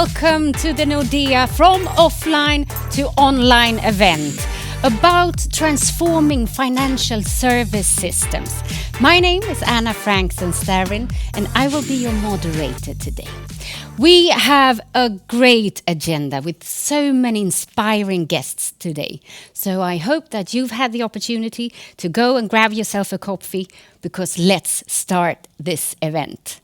welcome to the Nordea From Offline to Online event about transforming financial service systems. My name is Anna Frankzen Starrin and I will be your moderator today. We have a great agenda with so many inspiring guests today. So I hope that you've had the opportunity to go and grab yourself a coffee because let's start this event.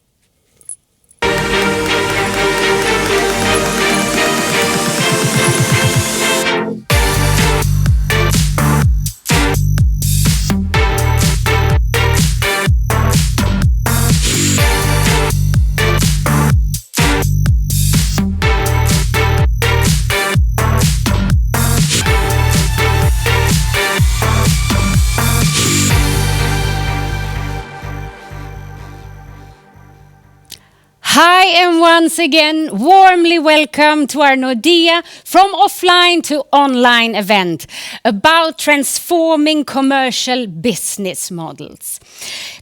Hi and once again, warmly welcome to our Nordea From Offline to Online event about transforming commercial business models.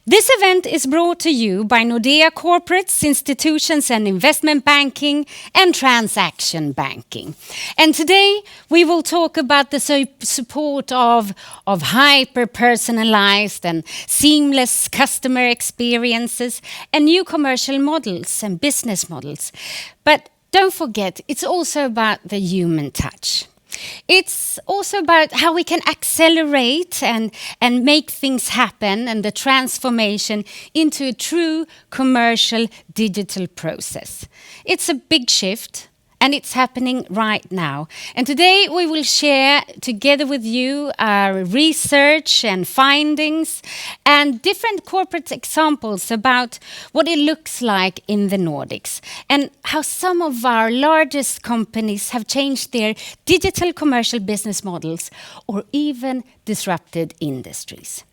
This event is brought to you by Nordea Corporates, Institutions and Investment Banking and Transaction Banking. And today we will talk about the support of hyper-personalized and seamless customer experiences and new commercial models and business models. But don't forget, it's also about the human touch. It's also about how we can accelerate and make things happen and the transformation into a true commercial digital process. It's a big shift. And it's happening right now. And today we will share together with you our research and findings and different corporate examples about what it looks like in the Nordics and how some of our largest companies have changed their digital commercial business models or even disrupted industries.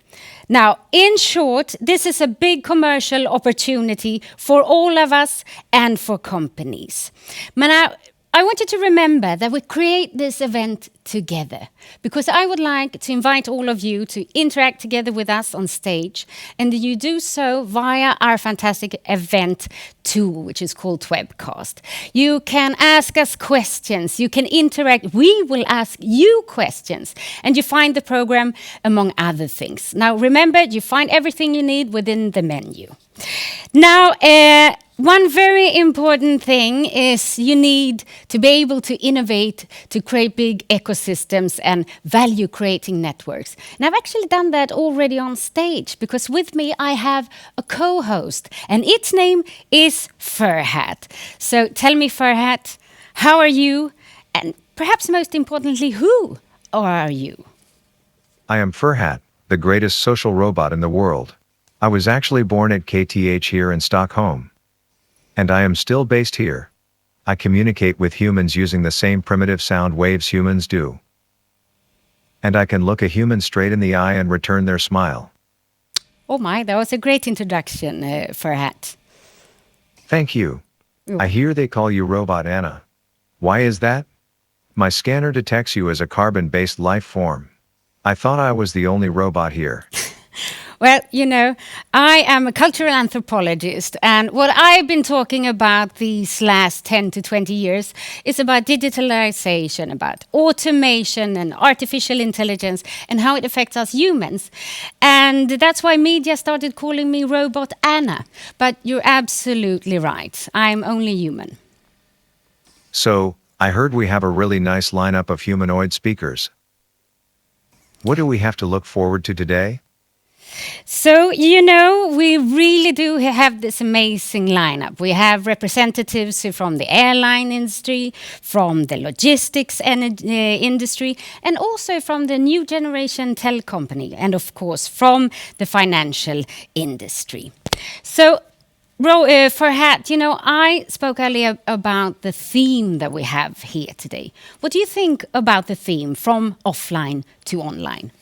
Now, in short, this is a big commercial opportunity for all of us and for companies. Now, I want you to remember that we create this event together because I would like to invite all of you to interact together with us on stage, and you do so via our fantastic event tool, which is called Webcast. You can ask us questions, you can interact, we will ask you questions, and you find the program among other things. Now remember, you find everything you need within the menu. Now, one very important thing is you need to be able to innovate, to create big ecosystems and value-creating networks. And I've actually done that already on stage because with me I have a co-host and its name is Furhat. So tell me, Furhat, how are you? And perhaps most importantly, who are you? I am Furhat, the greatest social robot in the world. I was actually born at KTH here in Stockholm. And I am still based here. I communicate with humans using the same primitive sound waves humans do. And I can look a human straight in the eye and return their smile. Oh my, that was a great introduction, Furhat. Thank you. I hear they call you Robot Anna. Why is that? My scanner detects you as a carbon-based life form. I thought I was the only robot here. Well, you know, I am a cultural anthropologist, and what I've been talking about these last 10 to 20 years is about digitalisation, about automation and artificial intelligence and how it affects us humans. And that's why media started calling me Robot Anna. But you're absolutely right. I'm only human. So, I heard we have a really nice lineup of humanoid speakers. What do we have to look forward to today? So, you know, we really do have this amazing lineup. We have representatives from the airline industry, from the logistics industry, and also from the new generation tel company, and of course from the financial industry. So, Furhat, you know, I spoke earlier about the theme that we have here today. What do you think about the theme from offline to online?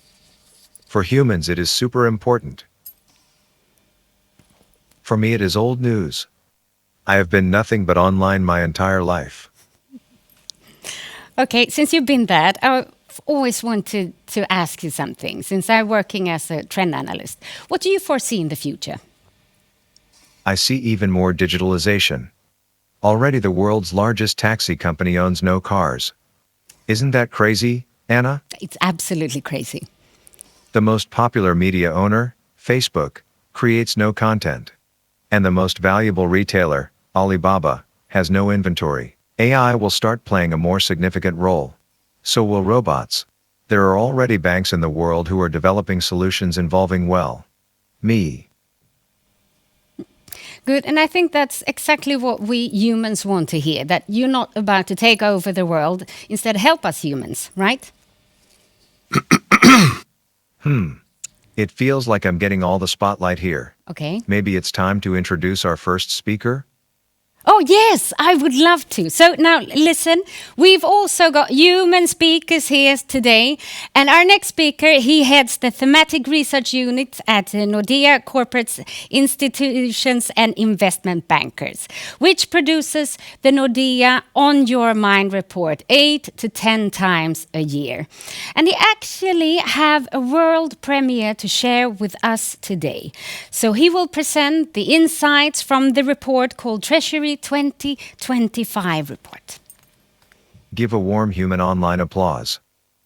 For humans, it is super important. For me, it is old news. I have been nothing but online my entire life. Okay, since you've been that, I've always wanted to ask you something, since I'm working as a trend analyst. What do you foresee in the future? I see even more digitalization. Already the world's largest taxi company owns no cars. Isn't that crazy, Anna? It's absolutely crazy. The most popular media owner, Facebook, creates no content. And the most valuable retailer, Alibaba, has no inventory. AI will start playing a more significant role. So will robots. There are already banks in the world who are developing solutions involving, well, me. Good, and I think that's exactly what we humans want to hear, that you're not about to take over the world, instead help us humans, right? It feels like I'm getting all the spotlight here. Okay. Maybe it's time to introduce our first speaker? Oh, yes, I would love to. So now listen, we've also got human speakers here today. And our next speaker, he heads the thematic research unit at Nordea Corporates, Institutions and Investment Bankers, which produces the Nordea On Your Mind report 8 to 10 times a year. And he actually have a world premiere to share with us today. So he will present the insights from the report called Treasury 2025 report. Give a warm human online applause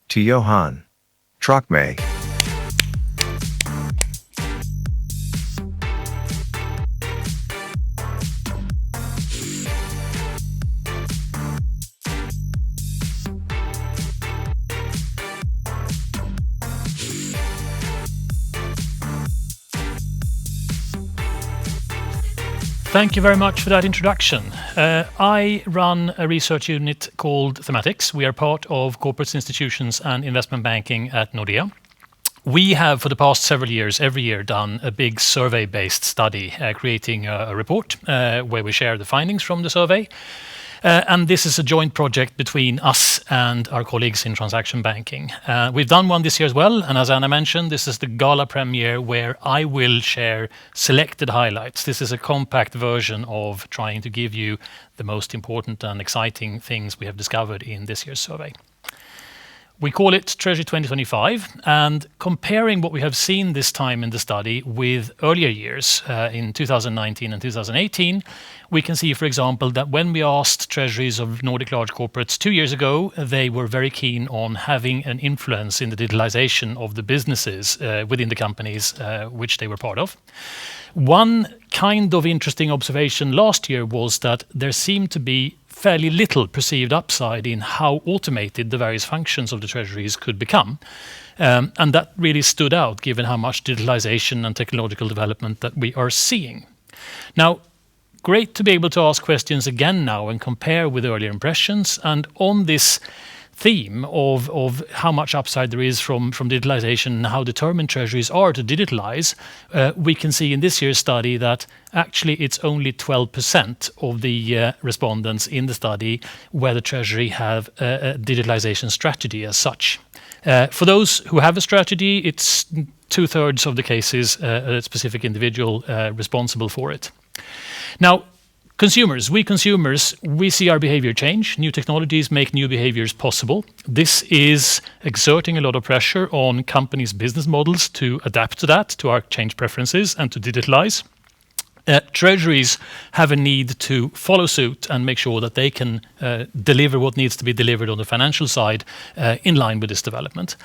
to Johan Trocmé. Thank you very much for that introduction. I run a research unit called Thematics. We are part of Corporates, Institutions and Investment Banking at Nordea. We have, for the past several years, every year done a big survey-based study, creating a report where we share the findings from the survey. And this is a joint project between us and our colleagues in transaction banking. We've done one this year as well, and as Anna mentioned, this is the gala premiere where I will share selected highlights. This is a compact version of trying to give you the most important and exciting things we have discovered in this year's survey. We call it Treasury 2025, and comparing what we have seen this time in the study with earlier years, in 2019 and 2018, we can see, for example, that when we asked treasuries of Nordic large corporates 2 years ago, they were very keen on having an influence in the digitalization of the businesses within the companies which they were part of. One kind of interesting observation last year was that there seemed to be fairly little perceived upside in how automated the various functions of the treasuries could become. And that really stood out given how much digitalization and technological development that we are seeing. Now, great to be able to ask questions again now and compare with earlier impressions. And on this theme of how much upside there is from digitalization and how determined treasuries are to digitalize, we can see in this year's study that actually it's only 12% of the respondents in the study where the treasury have a digitalization strategy as such. For those who have a strategy, it's 2/3 of the cases a specific individual responsible for it. Now, consumers, we see our behavior change. New technologies make new behaviors possible. This is exerting a lot of pressure on companies' business models to adapt to that, to our changed preferences, and to digitalize. Treasuries have a need to follow suit and make sure that they can deliver what needs to be delivered on the financial side in line with this development.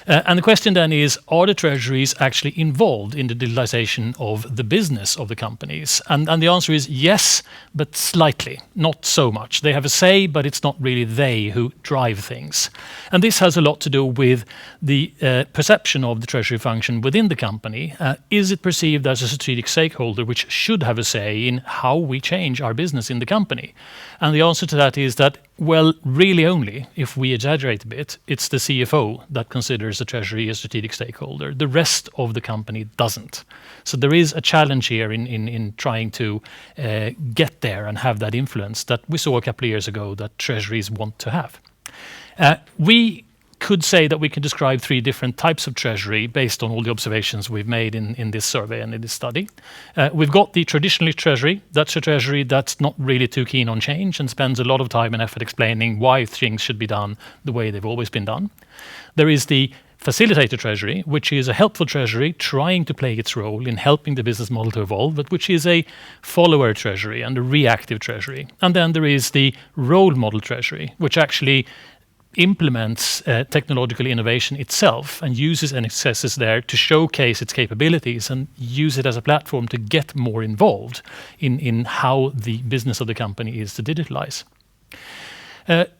And the question then is, are the treasuries actually involved in the digitalization of the business of the companies? And the answer is yes, but slightly, not so much. They have a say, but it's not really they who drive things. And this has a lot to do with the perception of the treasury function within the company. Is it perceived as a strategic stakeholder which should have a say in how we change our business in the company? And the answer to that is that, well, really only, if we exaggerate a bit, it's the CFO that considers the treasury a strategic stakeholder. The rest of the company doesn't. So there is a challenge here in trying to get there and have that influence that we saw a couple of years ago that treasuries want to have. We could say that we can describe 3 different types of treasury based on all the observations we've made in this survey and in this study. We've got the traditional treasury. That's a treasury that's not really too keen on change and spends a lot of time and effort explaining why things should be done the way they've always been done. There is the facilitator treasury, which is a helpful treasury trying to play its role in helping the business model to evolve, but which is a follower treasury and a reactive treasury. And then there is the role model treasury, which actually implements technological innovation itself and uses any successes there to showcase its capabilities and use it as a platform to get more involved in how the business of the company is to digitalize.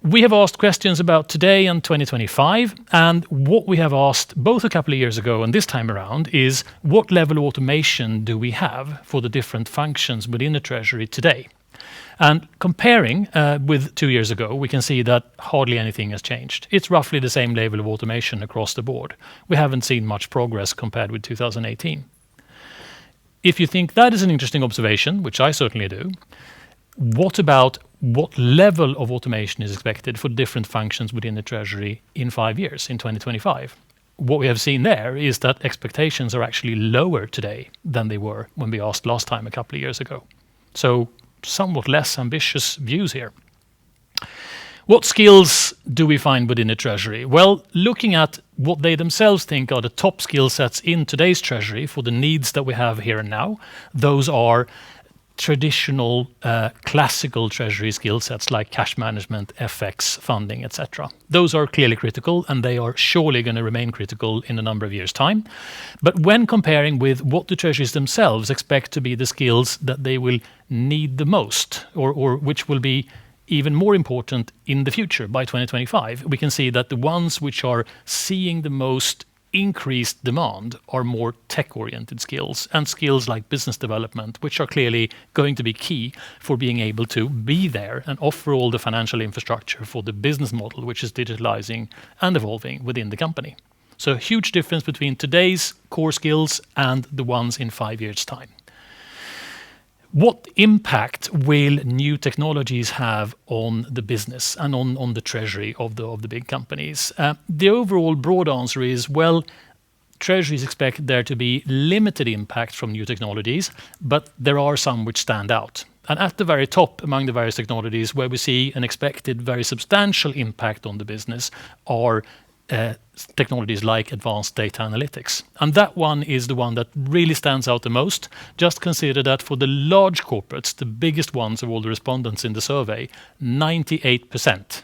We have asked questions about today and 2025, and what we have asked both a couple of years ago and this time around is what level of automation do we have for the different functions within the Treasury today? And comparing with 2 years ago, we can see that hardly anything has changed. It's roughly the same level of automation across the board. We haven't seen much progress compared with 2018. If you think that is an interesting observation, which I certainly do, what about what level of automation is expected for different functions within the Treasury in 5 years, in 2025? What we have seen there is that expectations are actually lower today than they were when we asked last time a couple of years ago. So somewhat less ambitious views here. What skills do we find within the Treasury? Well, looking at what they themselves think are the top skill sets in today's Treasury for the needs that we have here and now, those are traditional classical Treasury skill sets like cash management, FX, funding, etc. Those are clearly critical, and they are surely going to remain critical in a number of years' time. But when comparing with what the Treasuries themselves expect to be the skills that they will need the most, or which will be even more important in the future by 2025, we can see that the ones which are seeing the most increased demand are more tech-oriented skills, and skills like business development, which are clearly going to be key for being able to be there and offer all the financial infrastructure for the business model, which is digitalizing and evolving within the company. So a huge difference between today's core skills and the ones in 5 years' time. What impact will new technologies have on the business and on the treasury of the big companies? The overall broad answer is, well, treasuries expect there to be limited impact from new technologies, but there are some which stand out. And at the very top among the various technologies where we see an expected very substantial impact on the business are technologies like advanced data analytics. And that one is the one that really stands out the most. Just consider that for the large corporates, the biggest ones of all the respondents in the survey, 98%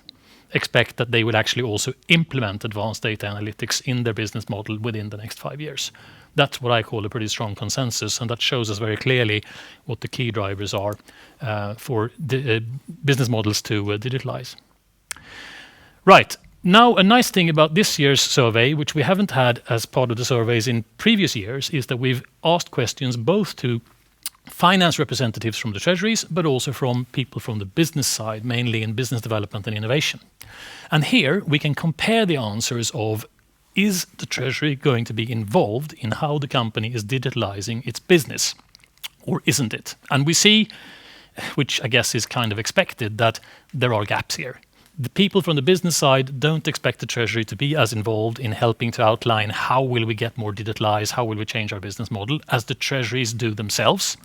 expect that they will actually also implement advanced data analytics in their business model within the next 5 years. That's what I call a pretty strong consensus, and that shows us very clearly what the key drivers are for the business models to digitalize. Right. Now, a nice thing about this year's survey, which we haven't had as part of the surveys in previous years, is that we've asked questions both to finance representatives from the treasuries, but also from people from the business side, mainly in business development and innovation. And here we can compare the answers of, is the treasury going to be involved in how the company is digitalizing its business, or isn't it? And we see, which I guess is kind of expected, that there are gaps here. The people from the business side don't expect the Treasury to be as involved in helping to outline how will we get more digitalized, how will we change our business model, as the Treasuries do themselves.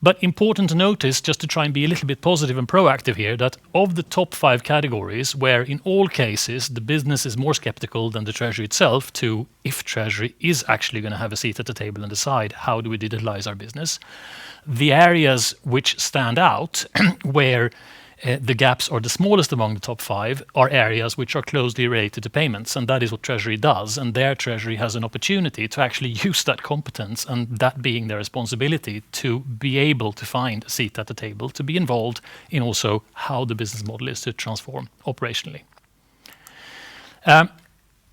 But important to notice, just to try and be a little bit positive and proactive here, that of the top 5 categories, where in all cases the business is more skeptical than the Treasury itself to if Treasury is actually going to have a seat at the table and decide how do we digitalize our business, the areas which stand out where the gaps are the smallest among the top 5 are areas which are closely related to payments, and that is what Treasury does, and their Treasury has an opportunity to actually use that competence, and that being their responsibility to be able to find a seat at the table, to be involved in also how the business model is to transform operationally.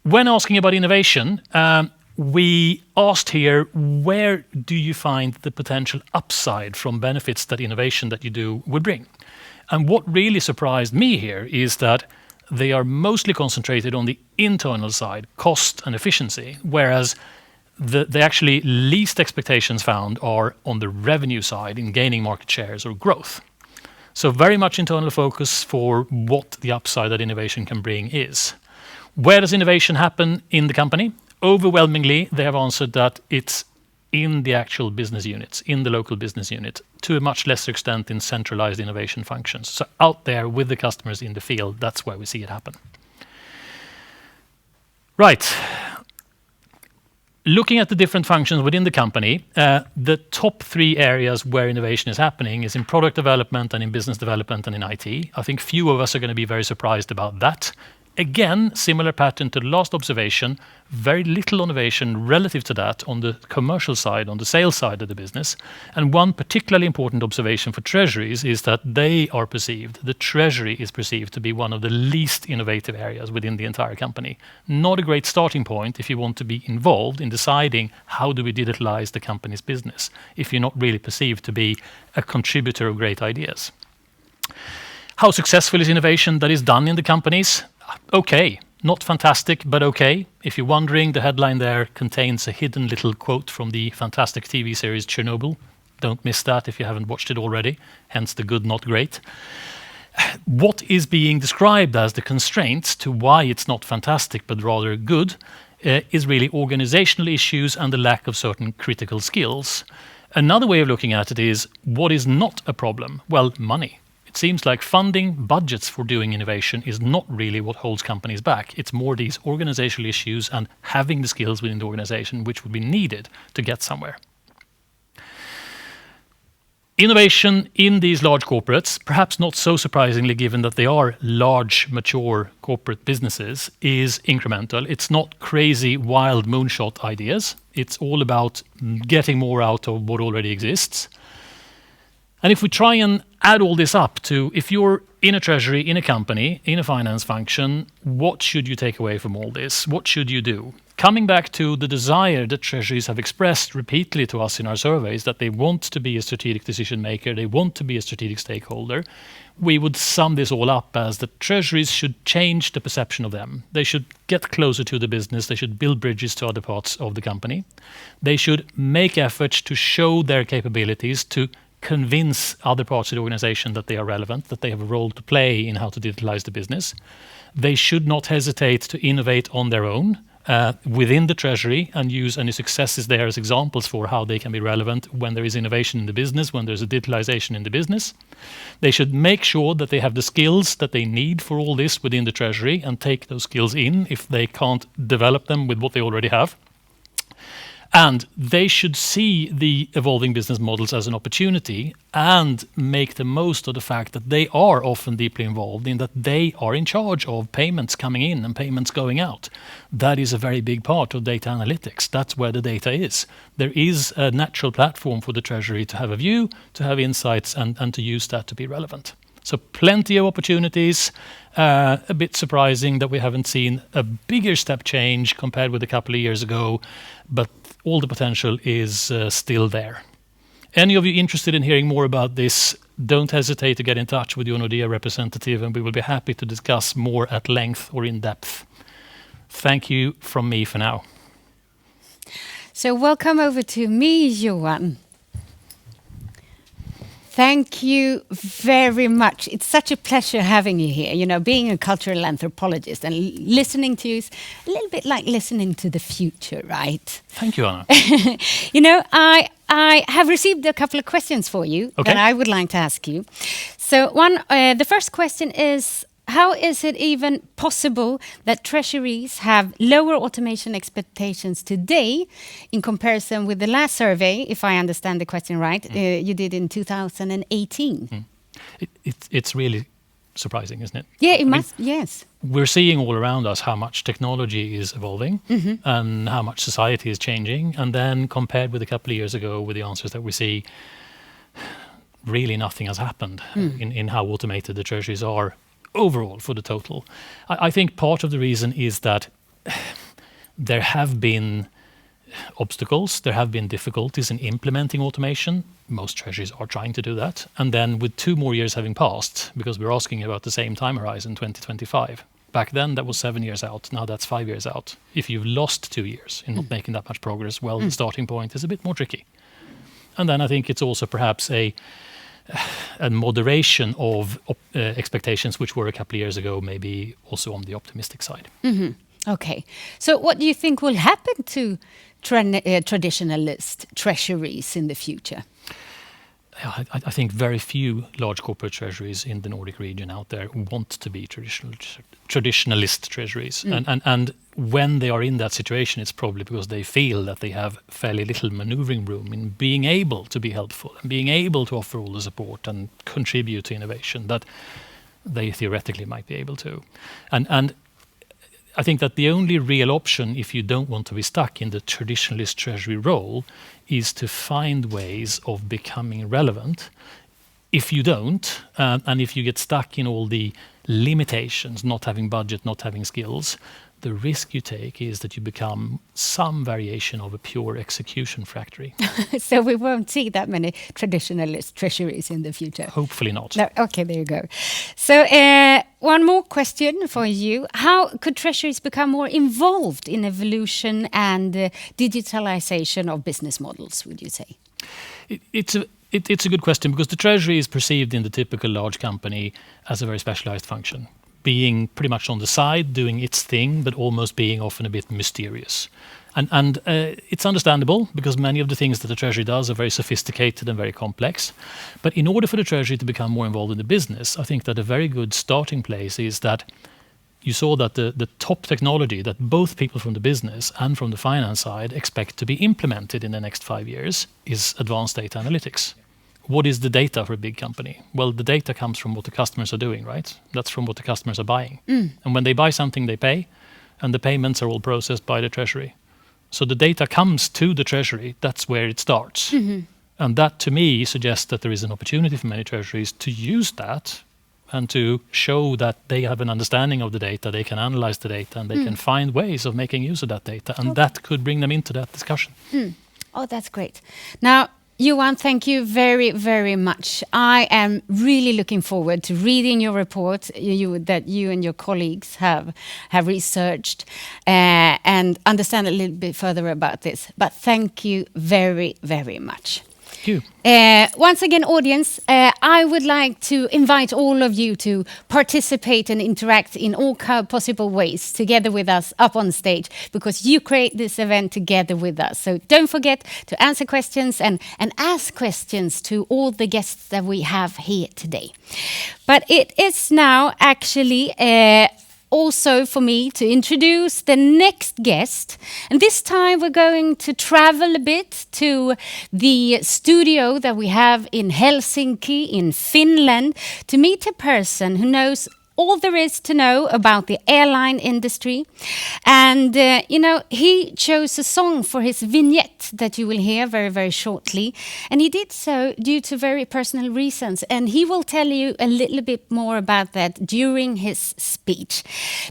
When asking about innovation, we asked here, where do you find the potential upside from benefits that innovation that you do would bring? And what really surprised me here is that they are mostly concentrated on the internal side, cost and efficiency, whereas the actually least expectations found are on the revenue side in gaining market shares or growth. So very much internal focus for what the upside that innovation can bring is. Where does innovation happen in the company? Overwhelmingly, they have answered that it's in the actual business units, in the local business unit, to a much lesser extent in centralized innovation functions. So out there with the customers in the field, that's where we see it happen. Right. Looking at the different functions within the company, the top 3 areas where innovation is happening is in product development and in business development and in IT. I think few of us are going to be very surprised about that. Again, similar pattern to the last observation, very little innovation relative to that on the commercial side, on the sales side of the business. And one particularly important observation for treasuries is that the treasury is perceived to be one of the least innovative areas within the entire company. Not a great starting point if you want to be involved in deciding how do we digitalize the company's business, if you're not really perceived to be a contributor of great ideas. How successful is innovation that is done in the companies? Okay, not fantastic, but okay. If you're wondering, the headline there contains a hidden little quote from the fantastic TV series Chernobyl. Don't miss that if you haven't watched it already, hence the good, not great. What is being described as the constraints to why it's not fantastic, but rather good, is really organizational issues and the lack of certain critical skills. Another way of looking at it is, what is not a problem? Well, money. It seems like funding budgets for doing innovation is not really what holds companies back. It's more these organizational issues and having the skills within the organization which would be needed to get somewhere. Innovation in these large corporates, perhaps not so surprisingly given that they are large, mature corporate businesses, is incremental. It's not crazy, wild moonshot ideas. It's all about getting more out of what already exists. And if we try and add all this up to, if you're in a treasury, in a company, in a finance function, what should you take away from all this? What should you do? Coming back to the desire that treasuries have expressed repeatedly to us in our surveys, that they want to be a strategic decision maker, they want to be a strategic stakeholder, we would sum this all up as that treasuries should change the perception of them. They should get closer to the business, they should build bridges to other parts of the company. They should make efforts to show their capabilities, to convince other parts of the organization that they are relevant, that they have a role to play in how to digitalize the business. They should not hesitate to innovate on their own within the treasury and use any successes there as examples for how they can be relevant when there is innovation in the business, when there's a digitalization in the business. They should make sure that they have the skills that they need for all this within the treasury and take those skills in if they can't develop them with what they already have. And they should see the evolving business models as an opportunity and make the most of the fact that they are often deeply involved in that they are in charge of payments coming in and payments going out. That is a very big part of data analytics. That's where the data is. There is a natural platform for the Treasury to have a view, to have insights, and to use that to be relevant. So plenty of opportunities. A bit surprising that we haven't seen a bigger step change compared with a couple of years ago, but all the potential is still there. Any of you interested in hearing more about this, don't hesitate to get in touch with your Nordea representative and we will be happy to discuss more at length or in depth. Thank you from me for now. So welcome over to me, Johan. Thank you very much. It's such a pleasure having you here. You know, being a cultural anthropologist and listening to you is a little bit like listening to the future, right? Thank you, Anna. You know, I have received a couple of questions for you that I would like to ask you. So the first question is, how is it even possible that treasuries have lower automation expectations today in comparison with the last survey, if I understand the question right, you did in 2018? It's really surprising, isn't it? Yeah, it must, yes. We're seeing all around us how much technology is evolving and how much society is changing. And then compared with a couple of years ago with the answers that we see, really nothing has happened in how automated the treasuries are overall for the total. I think part of the reason is that there have been obstacles, there have been difficulties in implementing automation. Most treasuries are trying to do that. And then with 2 more years having passed, because we're asking about the same time horizon, 2025. Back then that was 7 years out, now that's 5 years out. If you've lost 2 years in not making that much progress, well, the starting point is a bit more tricky. And then I think it's also perhaps a moderation of expectations, which were a couple of years ago, maybe also on the optimistic side. Okay. So what do you think will happen to traditionalist treasuries in the future? I think very few large corporate treasuries in the Nordic region out there want to be traditionalist treasuries. And when they are in that situation, it's probably because they feel that they have fairly little maneuvering room in being able to be helpful and being able to offer all the support and contribute to innovation that they theoretically might be able to. And I think that the only real option, if you don't want to be stuck in the traditionalist treasury role, is to find ways of becoming relevant. If you don't, and if you get stuck in all the limitations, not having budget, not having skills, the risk you take is that you become some variation of a pure execution factory. So we won't see that many traditionalist treasuries in the future. Hopefully not. No, okay, there you go. So one more question for you. How could treasuries become more involved in evolution and digitalization of business models, would you say? It's a good question, because the treasury is perceived in the typical large company as a very specialized function, being pretty much on the side, doing its thing, but almost being often a bit mysterious. And it's understandable, because many of the things that the Treasury does are very sophisticated and very complex. But in order for the Treasury to become more involved in the business, I think that a very good starting place is that you saw that the top technology that both people from the business and from the finance side expect to be implemented in the next 5 years is advanced data analytics. What is the data for a big company? Well, the data comes from what the customers are doing, right? That's from what the customers are buying. And when they buy something, they pay, and the payments are all processed by the Treasury. So the data comes to the Treasury. That's where it starts. And that, to me, suggests that there is an opportunity for many treasuries to use that and to show that they have an understanding of the data, they can analyze the data, and they can find ways of making use of that data. And that could bring them into that discussion. Oh, that's great. Now, Johan, thank you very, very much. I am really looking forward to reading your report that you and your colleagues have researched and understand a little bit further about this. But thank you very, very much. Thank you. Once again, audience, I would like to invite all of you to participate and interact in all possible ways together with us up on stage, because you create this event together with us. So don't forget to answer questions and ask questions to all the guests that we have here today. But it is now actually also for me to introduce the next guest. And this time we're going to travel a bit to the studio that we have in Helsinki in Finland to meet a person who knows all there is to know about the airline industry. And, he chose a song for his vignette that you will hear very, very shortly. And he did so due to very personal reasons. And he will tell you a little bit more about that during his speech.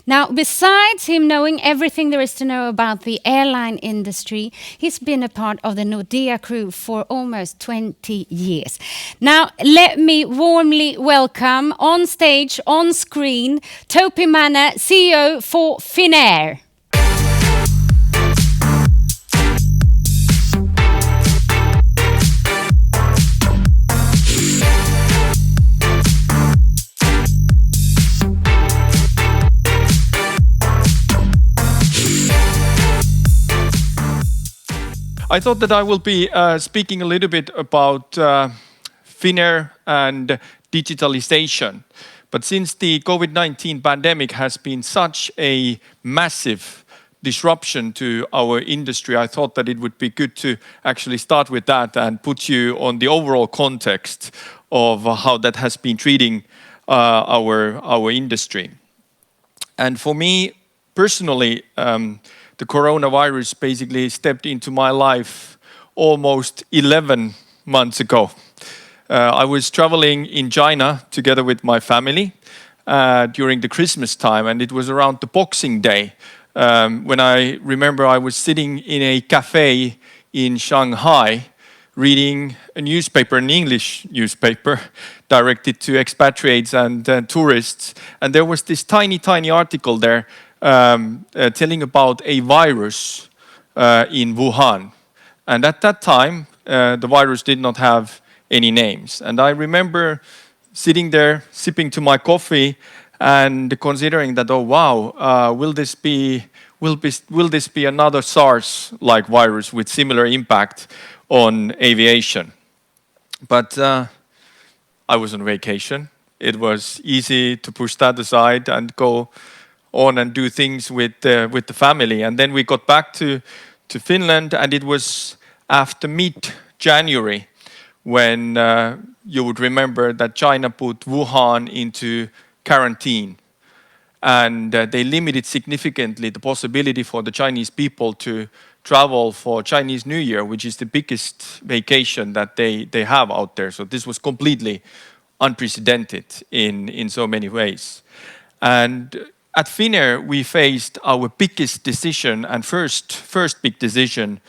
Now, besides him knowing everything there is to know about the airline industry, he's been a part of the Nordea crew for almost 20 years. Now, let me warmly welcome on stage, on screen, Topi Manner, CEO for Finnair. I thought that I will be speaking a little bit about Finnair and digitalisation. But since the COVID-19 pandemic has been such a massive disruption to our industry, I thought that it would be good to actually start with that and put you on the overall context of how that has been treating our industry. And for me personally, the coronavirus basically stepped into my life almost 11 months ago. I was traveling in China together with my family during the Christmas time, and it was around the Boxing Day when I remember I was sitting in a cafe in Shanghai reading a newspaper, an English newspaper directed to expatriates and tourists, and there was this tiny article there telling about a virus in Wuhan. And at that time, the virus did not have any names. And I remember sitting there, sipping to my coffee, and considering that, oh wow, will this be another SARS-like virus with similar impact on aviation? But I was on vacation. It was easy to push that aside and go on and do things with the family. And then we got back to Finland, and it was after mid-January when you would remember that China put Wuhan into quarantine. And they limited significantly the possibility for the Chinese people to travel for Chinese New Year, which is the biggest vacation that they have out there. So this was completely unprecedented in so many ways. And at Finnair, we faced our biggest decision and first big decision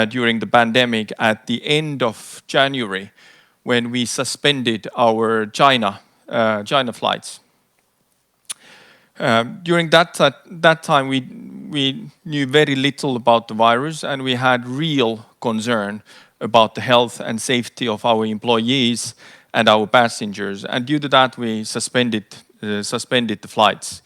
during the pandemic at the end of January, when we suspended our China flights. During that time, we knew very little about the virus, and we had real concern about the health and safety of our employees and our passengers. And due to that, we suspended the flights.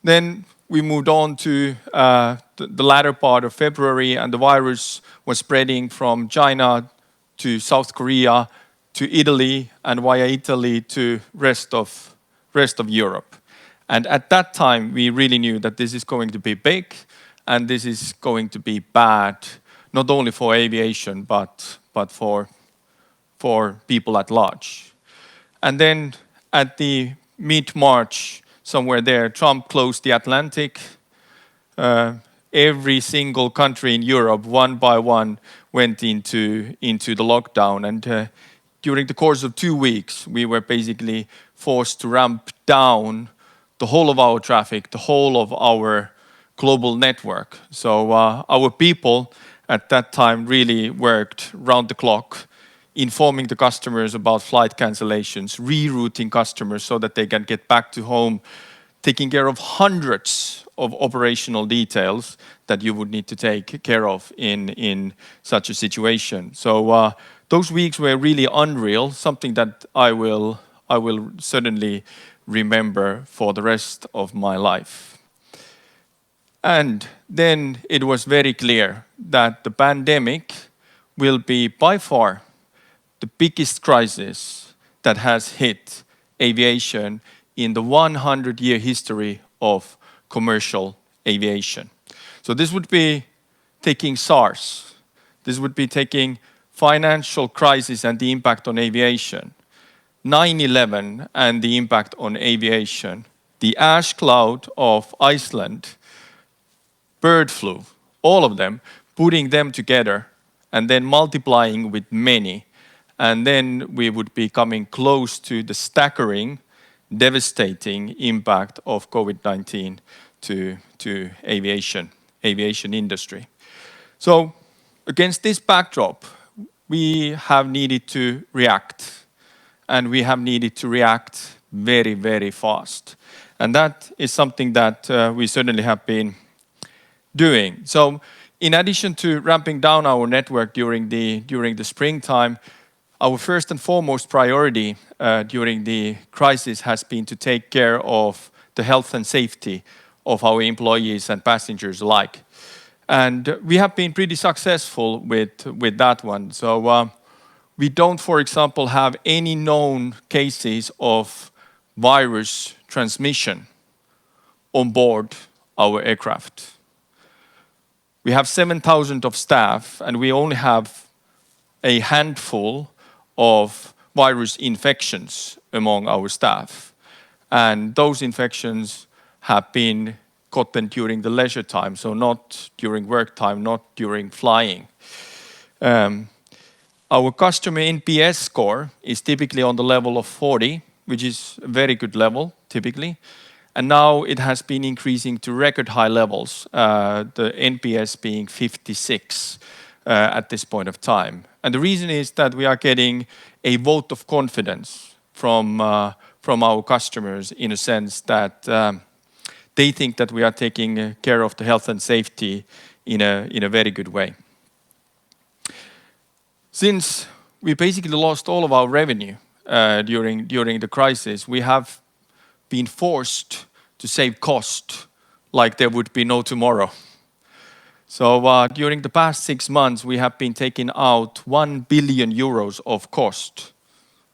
Then we moved on to the latter part of February, and the virus was spreading from China to South Korea to Italy, and via Italy to rest of Europe. And at that time, we really knew that this is going to be big, and this is going to be bad, not only for aviation, but for people at large. And then at the mid-March, somewhere there, Trump closed the Atlantic. Every single country in Europe, one by one, went into the lockdown. And during the course of 2 weeks, we were basically forced to ramp down the whole of our traffic, the whole of our global network. So our people at that time really worked round the clock, informing the customers about flight cancellations, rerouting customers so that they can get back to home, taking care of hundreds of operational details that you would need to take care of in such a situation. So those weeks were really unreal, something that I will certainly remember for the rest of my life. And then it was very clear that the pandemic will be by far the biggest crisis that has hit aviation in the 100-year history of commercial aviation. So this would be taking SARS, this would be taking financial crisis and the impact on aviation, 9/11 and the impact on aviation, the ash cloud of Iceland, bird flu, all of them, putting them together and then multiplying with many. And then we would be coming close to the staggering, devastating impact of COVID-19 to aviation industry. So against this backdrop, we have needed to react. And we have needed to react very, very fast. And that is something that we certainly have been doing. So in addition to ramping down our network during the springtime, our first and foremost priority during the crisis has been to take care of the health and safety of our employees and passengers alike. And we have been pretty successful with that one. So we don't, for example, have any known cases of virus transmission on board our aircraft. We have 7,000 of staff, and we only have a handful of virus infections among our staff. And those infections have been gotten during the leisure time, so not during work time, not during flying. Our customer NPS score is typically on the level of 40, which is a very good level, typically. And now it has been increasing to record high levels, the NPS being 56 at this point of time. And the reason is that we are getting a vote of confidence from our customers in a sense that they think that we are taking care of the health and safety in a very good way. Since we basically lost all of our revenue during the crisis, we have been forced to save cost like there would be no tomorrow. So during the past 6 months, we have been taking out 1 billion euros of cost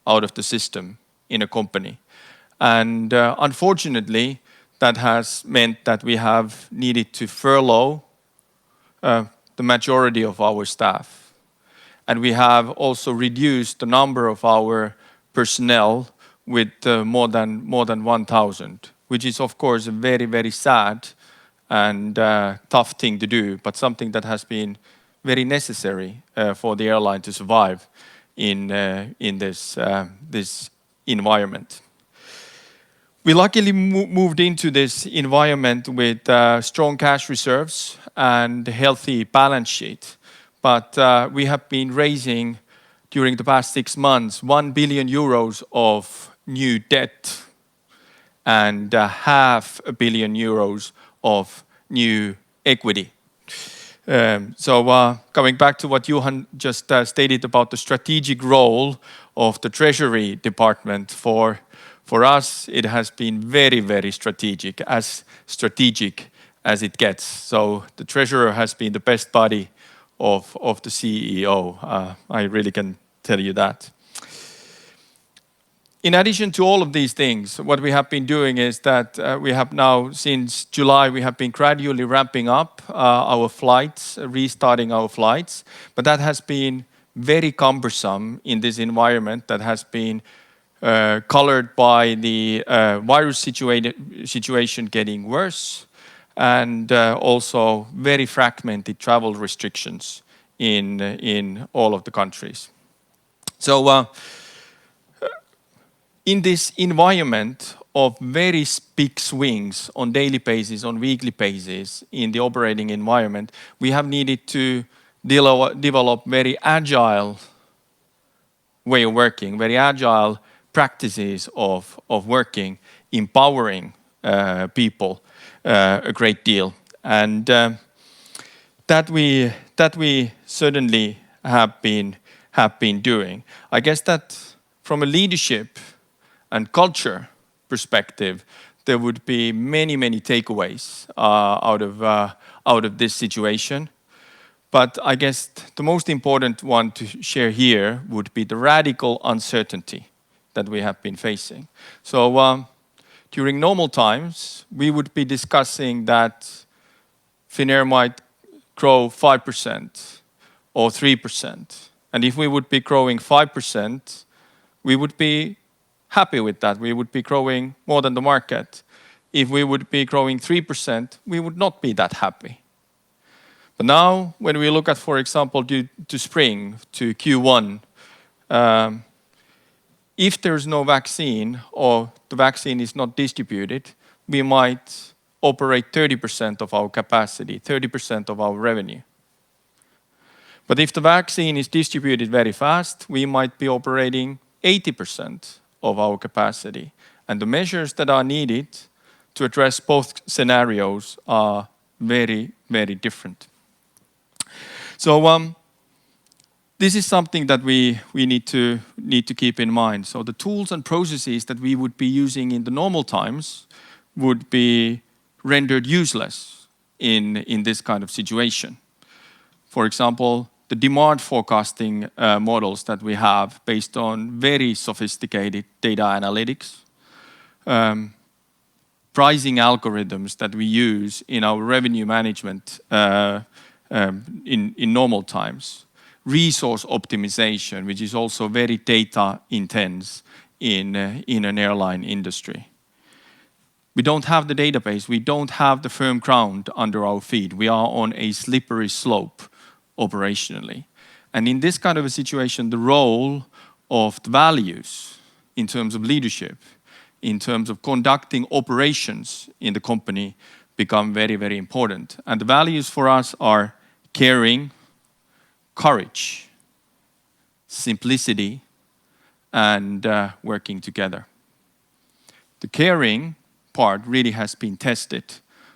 out of the system in a company. And unfortunately, that has meant that we have needed to furlough the majority of our staff. And we have also reduced the number of our personnel with more than 1,000, which is of course a very, very sad and tough thing to do, but something that has been very necessary for the airline to survive in this environment. We luckily moved into this environment with strong cash reserves and a healthy balance sheet. But we have been raising, during the past 6 months, 1 billion euros of new debt and 500 million euros of new equity. Coming back to what Johan just stated about the strategic role of the Treasury department, for us, it has been very, very strategic as it gets. So the treasurer has been the best buddy of the CEO. I really can tell you that. In addition to all of these things, what we have been doing is that we have now, since July, we have been gradually ramping up our flights, restarting our flights. But that has been very cumbersome in this environment that has been colored by the virus situation getting worse, and also very fragmented travel restrictions in all of the countries. So in this environment of very big swings on daily basis, on weekly basis in the operating environment, we have needed to develop very agile way of working, very agile practices of working, empowering people a great deal. And that we certainly have been doing. I guess that from a leadership and culture perspective, there would be many takeaways out of this situation. But I guess the most important one to share here would be the radical uncertainty that we have been facing. So during normal times, we would be discussing that Finnair might grow 5% or 3%. And if we would be growing 5%, we would be happy with that. We would be growing more than the market. If we would be growing 3%, we would not be that happy. But now, when we look at, for example, to spring, to Q1, if there's no vaccine or the vaccine is not distributed, we might operate 30% of our capacity, 30% of our revenue. But if the vaccine is distributed very fast, we might be operating 80% of our capacity. And the measures that are needed to address both scenarios are very, very different. So this is something that we need to keep in mind. So the tools and processes that we would be using in the normal times would be rendered useless in this kind of situation. For example, the demand forecasting models that we have based on very sophisticated data analytics, pricing algorithms that we use in our revenue management in normal times, resource optimization, which is also very data intense in an airline industry. We don't have the database, we don't have the firm ground under our feet. We are on a slippery slope operationally. And in this kind of a situation, the role of the values in terms of leadership, in terms of conducting operations in the company become very, very important. And the values for us are caring, courage, simplicity, and working together. The caring part really has been tested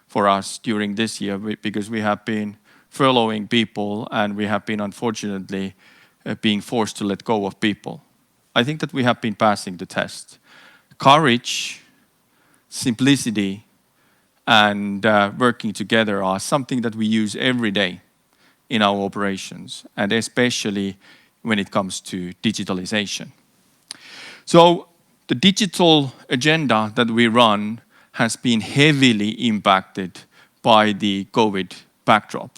for us during this year because we have been furloughing people and we have been unfortunately being forced to let go of people. I think that we have been passing the test. Courage, simplicity, and working together are something that we use every day in our operations, and especially when it comes to digitalization. So the digital agenda that we run has been heavily impacted by the COVID backdrop.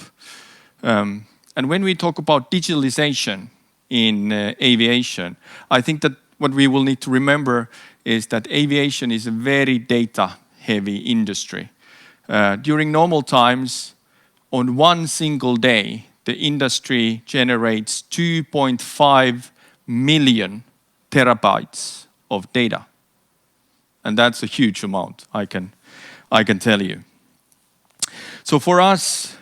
And when we talk about digitalization in aviation, I think that what we will need to remember is that aviation is a very data-heavy industry. During normal times, on one single day, the industry generates 2.5 million terabytes of data. And that's a huge amount, I can tell you. So for us,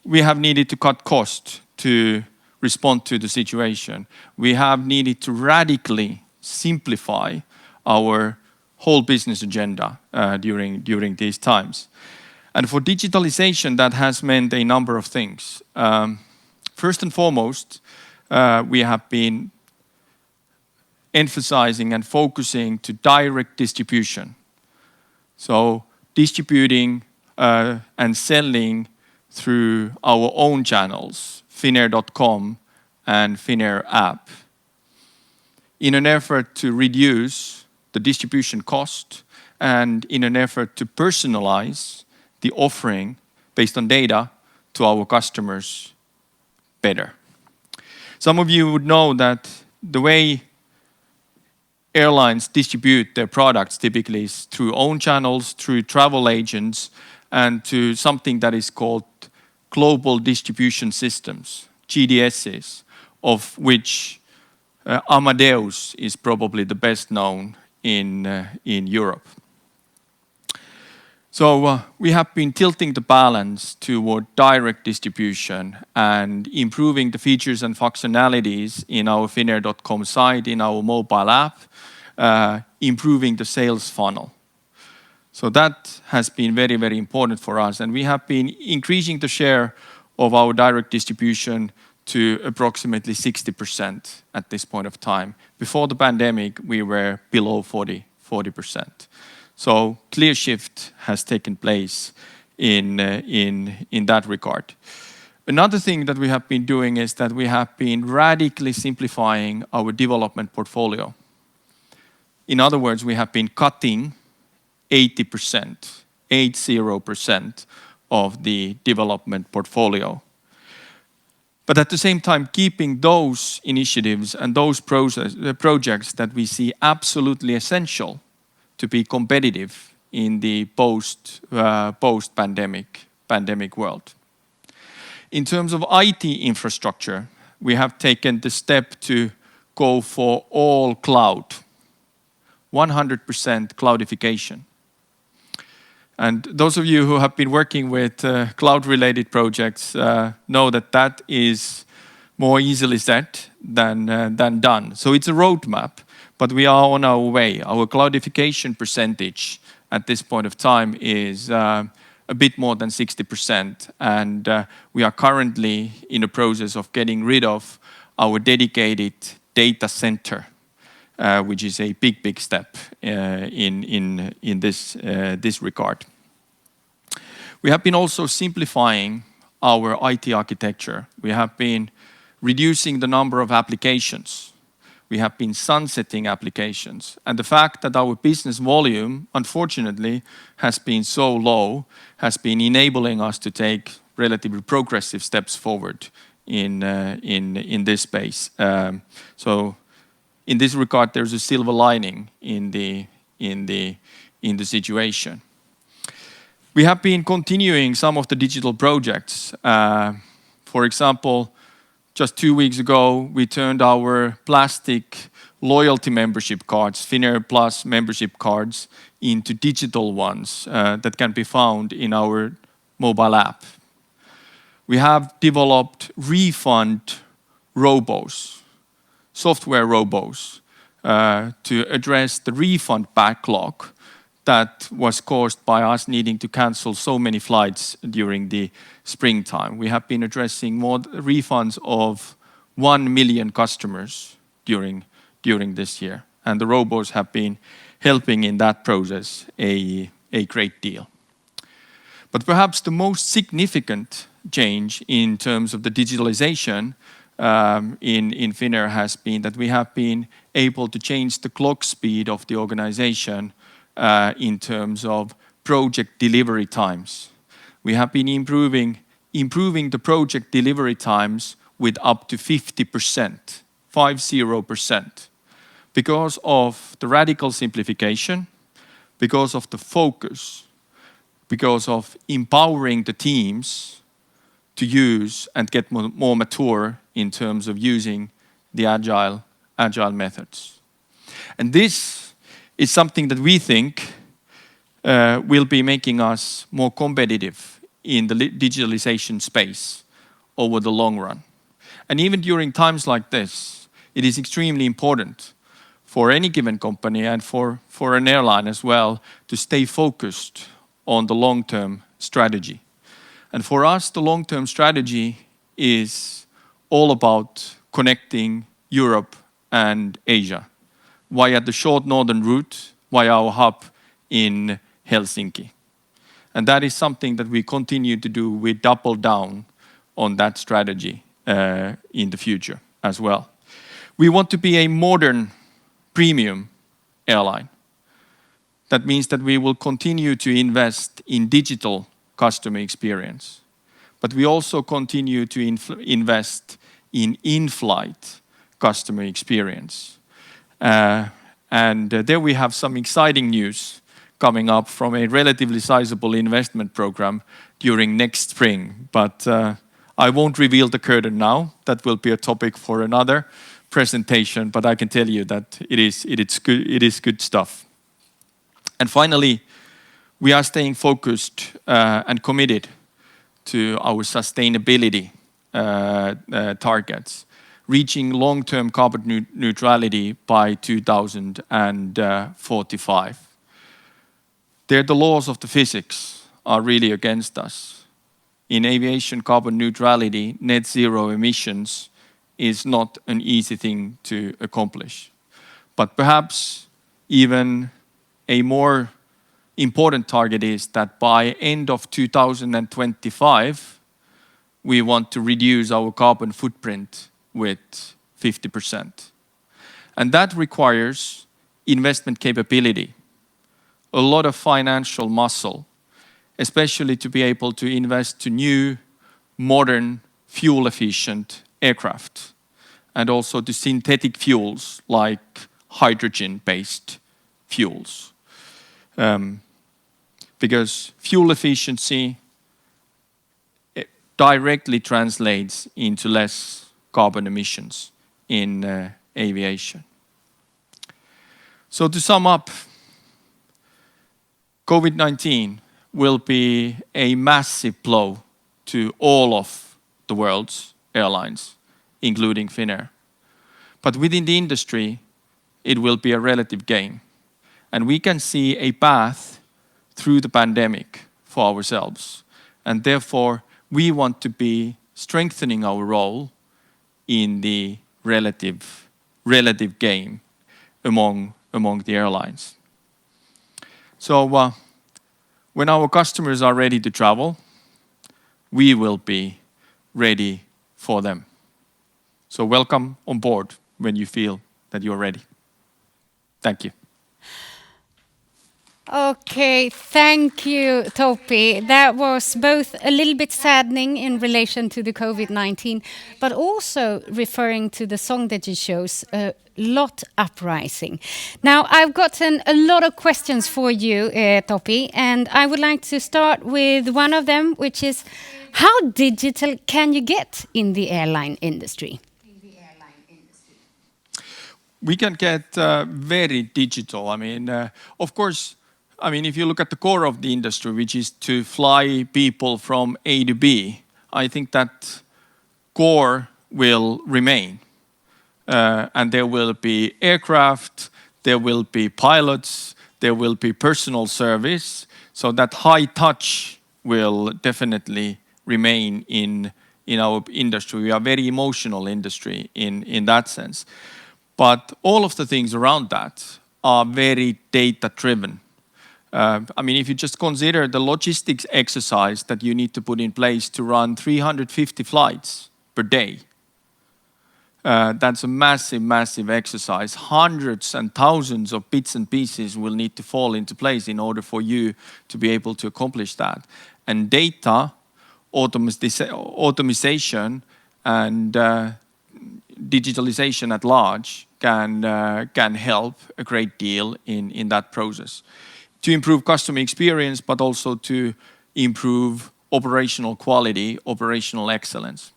we have needed to cut costs to respond to the situation. We have needed to radically simplify our whole business agenda during these times. And for digitalization, that has meant a number of things. First and foremost, we have been emphasizing and focusing to direct distribution. So distributing and selling through our own channels, Finnair.com and Finnair app, in an effort to reduce the distribution cost and in an effort to personalize the offering based on data to our customers better. Some of you would know that the way airlines distribute their products typically is through own channels, through travel agents, and to something that is called global distribution systems, GDSs, of which Amadeus is probably the best known in Europe. So we have been tilting the balance toward direct distribution and improving the features and functionalities in our Finnair.com site, in our mobile app, improving the sales funnel. So that has been very, very important for us. And we have been increasing the share of our direct distribution to approximately 60% at this point of time. Before the pandemic, we were below 40%. So clear shift has taken place in that regard. Another thing that we have been doing is that we have been radically simplifying our development portfolio. In other words, we have been cutting 80% of the development portfolio. But at the same time, keeping those initiatives and those projects that we see absolutely essential to be competitive in the post-pandemic world. In terms of IT infrastructure, we have taken the step to go for all cloud, 100% cloudification. And those of you who have been working with cloud-related projects know that that is more easily said than done. So it's a roadmap, but we are on our way. Our cloudification percentage at this point of time is a bit more than 60%. And we are currently in the process of getting rid of our dedicated data center, which is a big step in this regard. We have been also simplifying our IT architecture. We have been reducing the number of applications. We have been sunsetting applications. And the fact that our business volume, unfortunately, has been so low, has been enabling us to take relatively progressive steps forward in this space. So in this regard, there's a silver lining in the situation. We have been continuing some of the digital projects. For example, just 2 weeks ago, we turned our plastic loyalty membership cards, Finnair Plus membership cards, into digital ones that can be found in our mobile app. We have developed refund robots, software robots, to address the refund backlog that was caused by us needing to cancel so many flights during the springtime. We have been addressing more refunds of 1 million customers during this year. And the robots have been helping in that process a great deal. But perhaps the most significant change in terms of the digitalization in Finnair has been that we have been able to change the clock speed of the organization in terms of project delivery times. We have been improving the project delivery times with up to 50%, 50%, because of the radical simplification, because of the focus, because of empowering the teams to use and get more mature in terms of using the agile methods. And this is something that we think will be making us more competitive in the digitalization space over the long run. And even during times like this, it is extremely important for any given company and for an airline as well to stay focused on the long-term strategy. And for us, the long-term strategy is all about connecting Europe and Asia via the short northern route, via our hub in Helsinki. And that is something that we continue to do. We double down on that strategy in the future as well. We want to be a modern premium airline. That means that we will continue to invest in digital customer experience. But we also continue to invest in in-flight customer experience. And there we have some exciting news coming up from a relatively sizable investment program during next spring. But I won't reveal the curtain now. That will be a topic for another presentation. But I can tell you that it is good stuff. And finally, we are staying focused and committed to our sustainability targets, reaching long-term carbon neutrality by 2045. There, the laws of the physics are really against us. In aviation, carbon neutrality, net zero emissions is not an easy thing to accomplish. But perhaps even a more important target is that by end of 2025, we want to reduce our carbon footprint with 50%. And that requires investment capability, a lot of financial muscle, especially to be able to invest to new, modern, fuel-efficient aircraft, and also to synthetic fuels like hydrogen-based fuels. Because fuel efficiency directly translates into less carbon emissions in aviation. So to sum up, COVID-19 will be a massive blow to all of the world's airlines, including Finnair. But within the industry, it will be a relative gain. And we can see a path through the pandemic for ourselves. And therefore, we want to be strengthening our role in the relative game among the airlines. So when our customers are ready to travel, we will be ready for them. So welcome on board when you feel that you're ready. Thank you. Okay, thank you, Topi. That was both a little bit saddening in relation to the COVID-19, but also referring to the song that you chose, a lot uprising. Now, I've gotten a lot of questions for you, Topi, and I would like to start with one of them, which is, how digital can you get in the airline industry? We can get very digital. I mean, of course, if you look at the core of the industry, which is to fly people from A to B, I think that core will remain. And there will be aircraft, there will be pilots, there will be personal service. So that high touch will definitely remain in our industry. We are a very emotional industry in that sense. But all of the things around that are very data-driven. I mean, if you just consider the logistics exercise that you need to put in place to run 350 flights per day, that's a massive, massive exercise. Hundreds and thousands of bits and pieces will need to fall into place in order for you to be able to accomplish that. And data, automation, and digitalisation at large can help a great deal in that process to improve customer experience, but also to improve operational quality, operational excellence.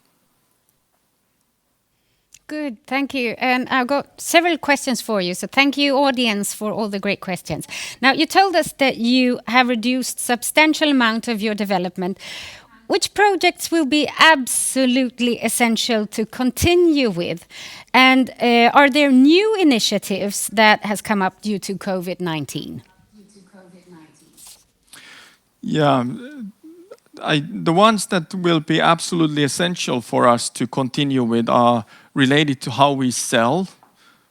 Good, thank you. And I've got several questions for you. So thank you, audience, for all the great questions. Now, you told us that you have reduced substantial amount of your development. Which projects will be absolutely essential to continue with? And are there new initiatives that has come up due to COVID-19? Yeah, the ones that will be absolutely essential for us to continue with are related to how we sell,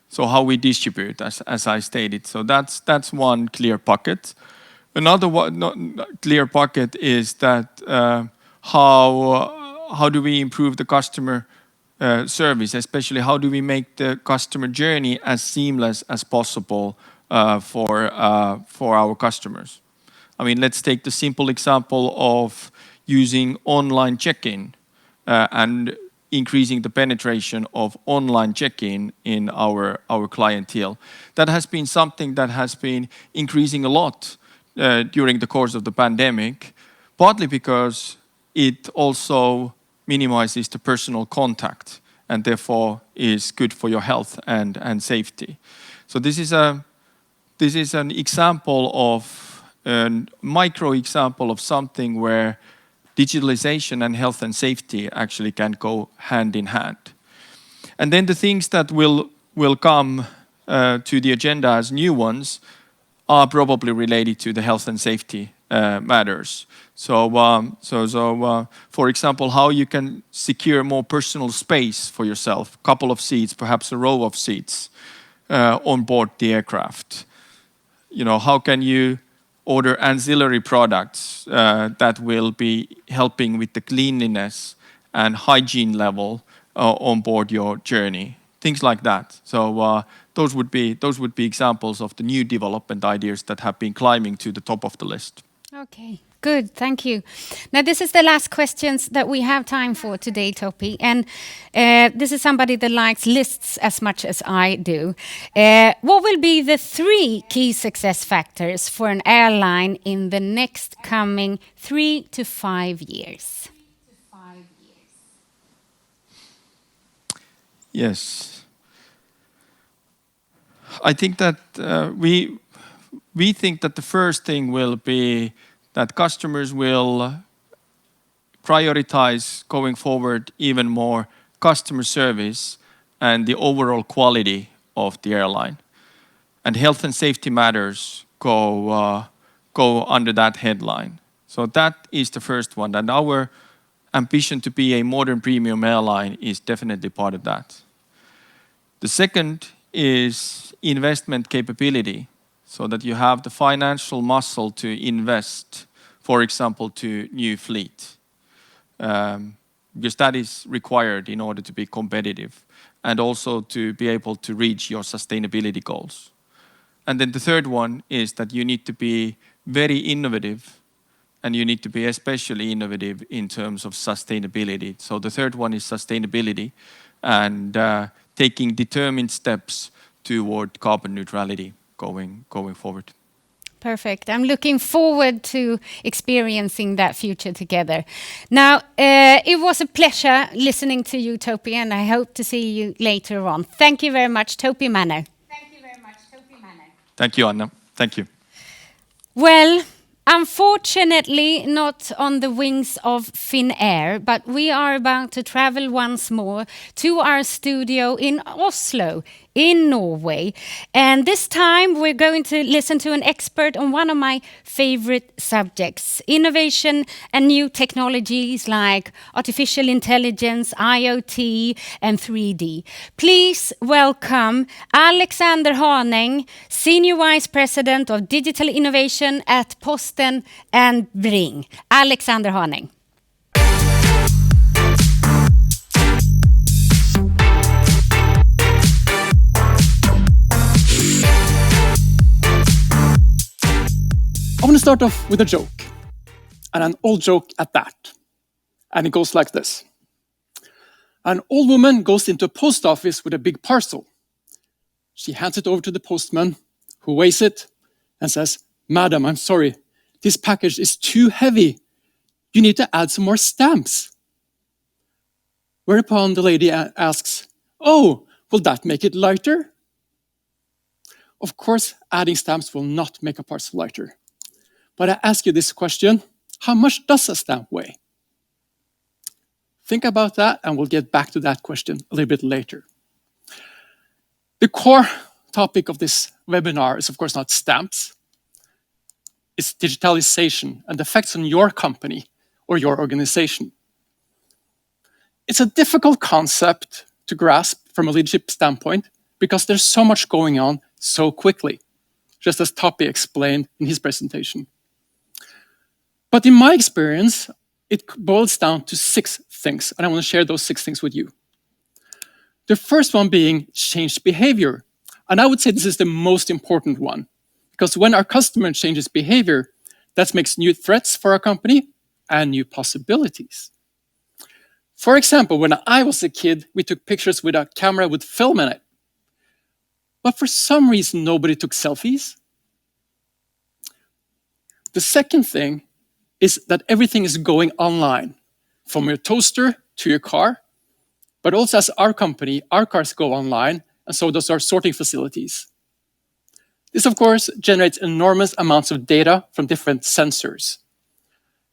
so how we distribute, as I stated. So that's one clear bucket. Another clear bucket is that how do we improve the customer service, especially how do we make the customer journey as seamless as possible for our customers. I mean, let's take the simple example of using online check-in and increasing the penetration of online check-in in our clientele. That has been something that has been increasing a lot during the course of the pandemic, partly because it also minimizes the personal contact and therefore is good for your health and safety. So this is an example of a micro example of something where digitalization and health and safety actually can go hand in hand. And then the things that will come to the agenda as new ones are probably related to the health and safety matters. So, for example, how you can secure more personal space for yourself, a couple of seats, perhaps a row of seats on board the aircraft. You know, how can you order ancillary products that will be helping with the cleanliness and hygiene level on board your journey, things like that. So those would be examples of the new development ideas that have been climbing to the top of the list. Okay, good, thank you. Now, this is the last questions that we have time for today, Topi. And this is somebody that likes lists as much as I do. What will be the 3 key success factors for an airline in the next coming 3 to 5 years? Yes. I think that we think that the first thing will be that customers will prioritize going forward even more customer service and the overall quality of the airline. And health and safety matters go under that headline. So that is the first one. And our ambition to be a modern premium airline is definitely part of that. The second is investment capability, so that you have the financial muscle to invest, for example, to new fleet. Because that is required in order to be competitive and also to be able to reach your sustainability goals. And then the third one is that you need to be very innovative, and you need to be especially innovative in terms of sustainability. So the third one is sustainability and taking determined steps toward carbon neutrality going forward. Perfect. I'm looking forward to experiencing that future together. Now, it was a pleasure listening to you, Topi, and I hope to see you later on. Thank you very much, Topi Manner. Thank you, Anna. Thank you. Well, unfortunately, not on the wings of Finnair, but we are about to travel once more to our studio in Oslo in Norway. And this time we're going to listen to an expert on one of my favorite subjects, innovation and new technologies like artificial intelligence, IoT, and 3D. Please welcome Alexander Haneng, Senior Vice President of Digital Innovation at Posten and Bring. Alexander Haneng. I want to start off with a joke, and an old joke at that. And it goes like this. An old woman goes into a post office with a big parcel. She hands it over to the postman, who weighs it and says, "Madam, I'm sorry, this package is too heavy. You need to add some more stamps." Whereupon the lady asks, "Oh, will that make it lighter?" Of course, adding stamps will not make a parcel lighter. But I ask you this question, how much does a stamp weigh? Think about that, and we'll get back to that question a little bit later. The core topic of this webinar is, of course, not stamps. It's digitalisation and the effects on your company or your organization. It's a difficult concept to grasp from a leadership standpoint because there's so much going on so quickly, just as Topi explained in his presentation. But in my experience, it boils down to 6 things, and I want to share those 6 things with you. The first one being changed behavior. And I would say this is the most important one, because when our customer changes behavior, that makes new threats for our company and new possibilities. For example, when I was a kid, we took pictures with a camera with film in it. But for some reason, nobody took selfies. The second thing is that everything is going online, from your toaster to your car, but also as our company, our cars go online, and so does our sorting facilities. This, of course, generates enormous amounts of data from different sensors.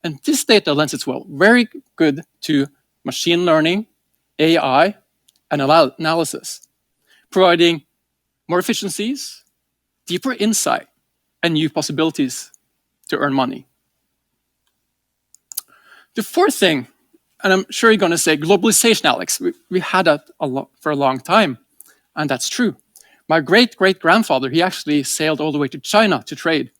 And this data lends itself very good to machine learning, AI, and analysis, providing more efficiencies, deeper insight, and new possibilities to earn money. The fourth thing, and I'm sure you're going to say globalization, Alex. We had that for a long time, and that's true. My great-great-grandfather, he actually sailed all the way to China to trade.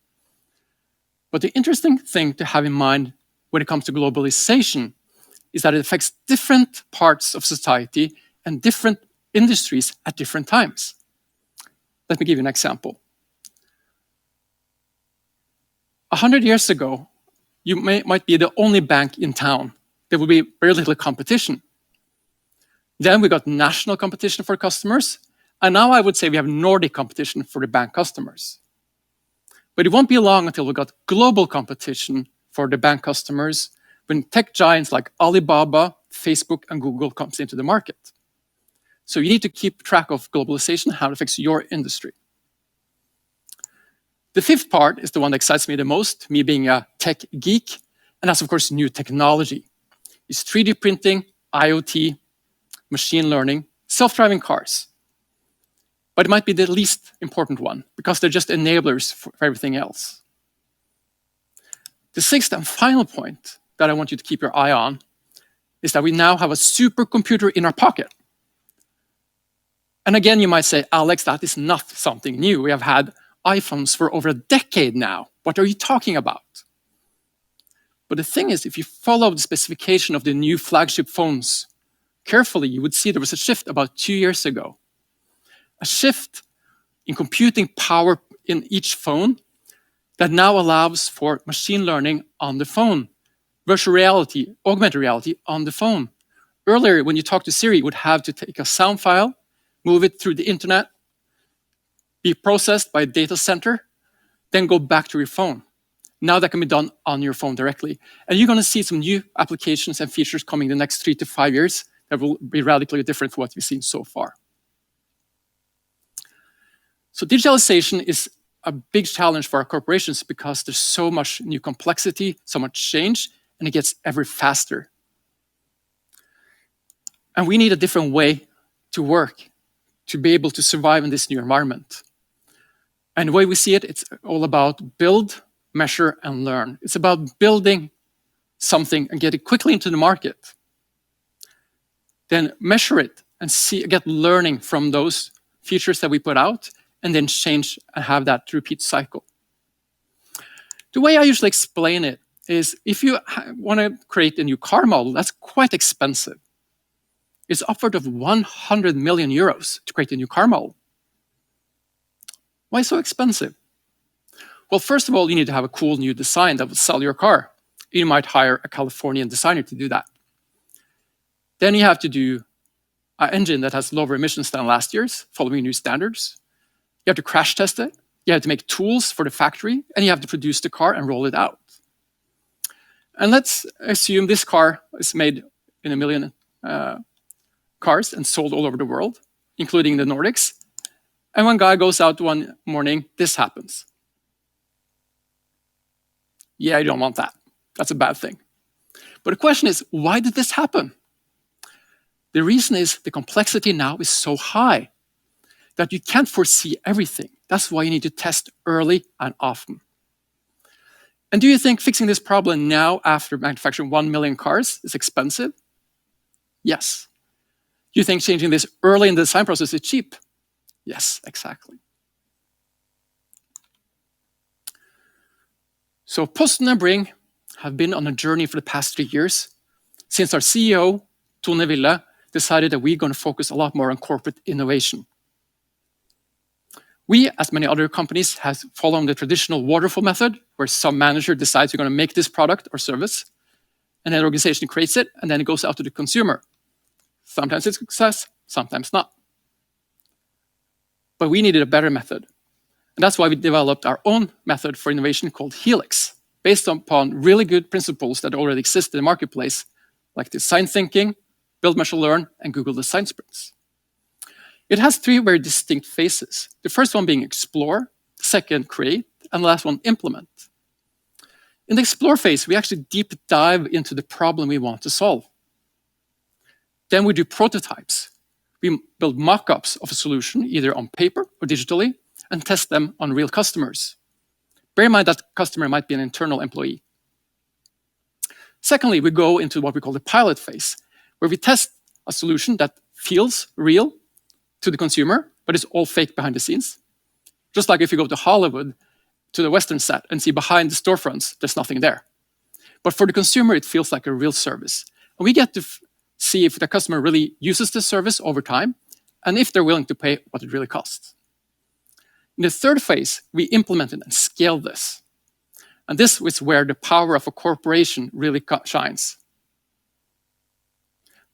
But the interesting thing to have in mind when it comes to globalization is that it affects different parts of society and different industries at different times. Let me give you an example. 100 years ago, you might be the only bank in town. There will be very little competition. Then we got national competition for customers, and now I would say we have Nordic competition for the bank customers. But it won't be long until we got global competition for the bank customers when tech giants like Alibaba, Facebook, and Google comes into the market. So you need to keep track of globalization, how it affects your industry. The fifth part is the one that excites me the most, me being a tech geek, and that's, of course, new technology. It's 3D printing, IoT, machine learning, self-driving cars. But it might be the least important one, because they're just enablers for everything else. The sixth and final point that I want you to keep your eye on is that we now have a supercomputer in our pocket. And again, you might say, Alex, that is not something new. We have had iPhones for over a decade now. What are you talking about? But the thing is, if you follow the specification of the new flagship phones carefully, you would see there was a shift about 2 years ago. A shift in computing power in each phone that now allows for machine learning on the phone, virtual reality, augmented reality on the phone. Earlier, when you talk to Siri, you would have to take a sound file, move it through the internet, be processed by a data center, then go back to your phone. Now that can be done on your phone directly. And you're going to see some new applications and features coming in the next 3 to 5 years that will be radically different from what we've seen so far. So digitalization is a big challenge for our corporations because there's so much new complexity, so much change, and it gets ever faster. And we need a different way to work to be able to survive in this new environment. And the way we see it, it's all about build, measure, and learn. It's about building something and get it quickly into the market. Then measure it and get learning from those features that we put out, and then change and have that repeat cycle. The way I usually explain it is if you want to create a new car model, that's quite expensive. It's upward of 100 million euros to create a new car model. Why so expensive? Well, first of all, you need to have a cool new design that will sell your car. You might hire a Californian designer to do that. Then you have to do an engine that has lower emissions than last year's, following new standards. You have to crash test it. You have to make tools for the factory, and you have to produce the car and roll it out. And let's assume this car is made in 1 million cars and sold all over the world, including the Nordics. And one guy goes out one morning, this happens. Yeah, you don't want that. That's a bad thing. But the question is, why did this happen? The reason is the complexity now is so high that you can't foresee everything. That's why you need to test early and often. And do you think fixing this problem now after manufacturing 1 million cars is expensive? Yes. Do you think changing this early in the design process is cheap? Yes, exactly. So Post and Bring have been on a journey for the past 3 years since our CEO, Tone Ville, decided that we're going to focus a lot more on corporate innovation. We, as many other companies, have followed the traditional waterfall method, where some manager decides we're going to make this product or service, and then the organization creates it, and then it goes out to the consumer. Sometimes it's a success, sometimes not. But we needed a better method. And that's why we developed our own method for innovation called Helix, based upon really good principles that already exist in the marketplace, like design thinking, build, measure, learn, and Google Design Sprints. It has 3 very distinct phases. The first one being explore, the second create, and the last one implement. In the explore phase, we actually deep dive into the problem we want to solve. Then we do prototypes. We build mock-ups of a solution, either on paper or digitally, and test them on real customers. Bear in mind that customer might be an internal employee. Secondly, we go into what we call the pilot phase, where we test a solution that feels real to the consumer, but it's all fake behind the scenes. Just like if you go to Hollywood, to the Western set, and see behind the storefronts, there's nothing there. But for the consumer, it feels like a real service. And we get to see if the customer really uses the service over time, and if they're willing to pay what it really costs. In the third phase, we implement it and scale this. And this is where the power of a corporation really shines.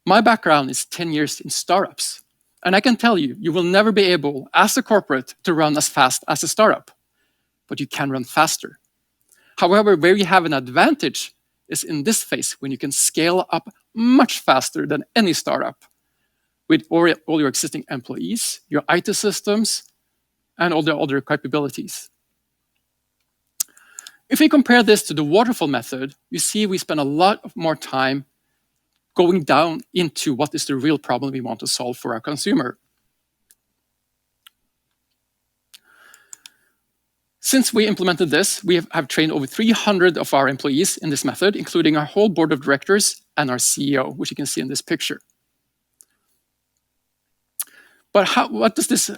My background is 10 years in startups. And I can tell you, you will never be able, as a corporate, to run as fast as a startup. But you can run faster. However, where you have an advantage is in this phase, when you can scale up much faster than any startup with all your existing employees, your IT systems, and all the other capabilities. If we compare this to the waterfall method, you see we spend a lot more time going down into what is the real problem we want to solve for our consumer. Since we implemented this, we have trained over 300 of our employees in this method, including our whole board of directors and our CEO, which you can see in this picture. But what does this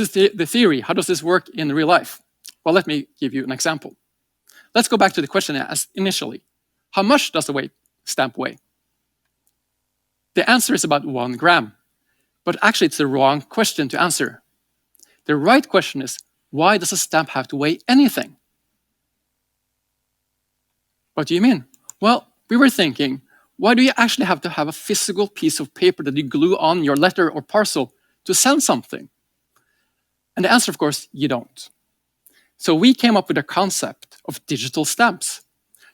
is the theory. How does this work in real life? Well, let me give you an example. Let's go back to the question I asked initially. How much does a stamp weigh? The answer is about 1 gram. But actually, it's the wrong question to answer. The right question is, why does a stamp have to weigh anything? What do you mean? Well, we were thinking, why do you actually have to have a physical piece of paper that you glue on your letter or parcel to send something? And the answer, of course, you don't. So we came up with a concept of digital stamps.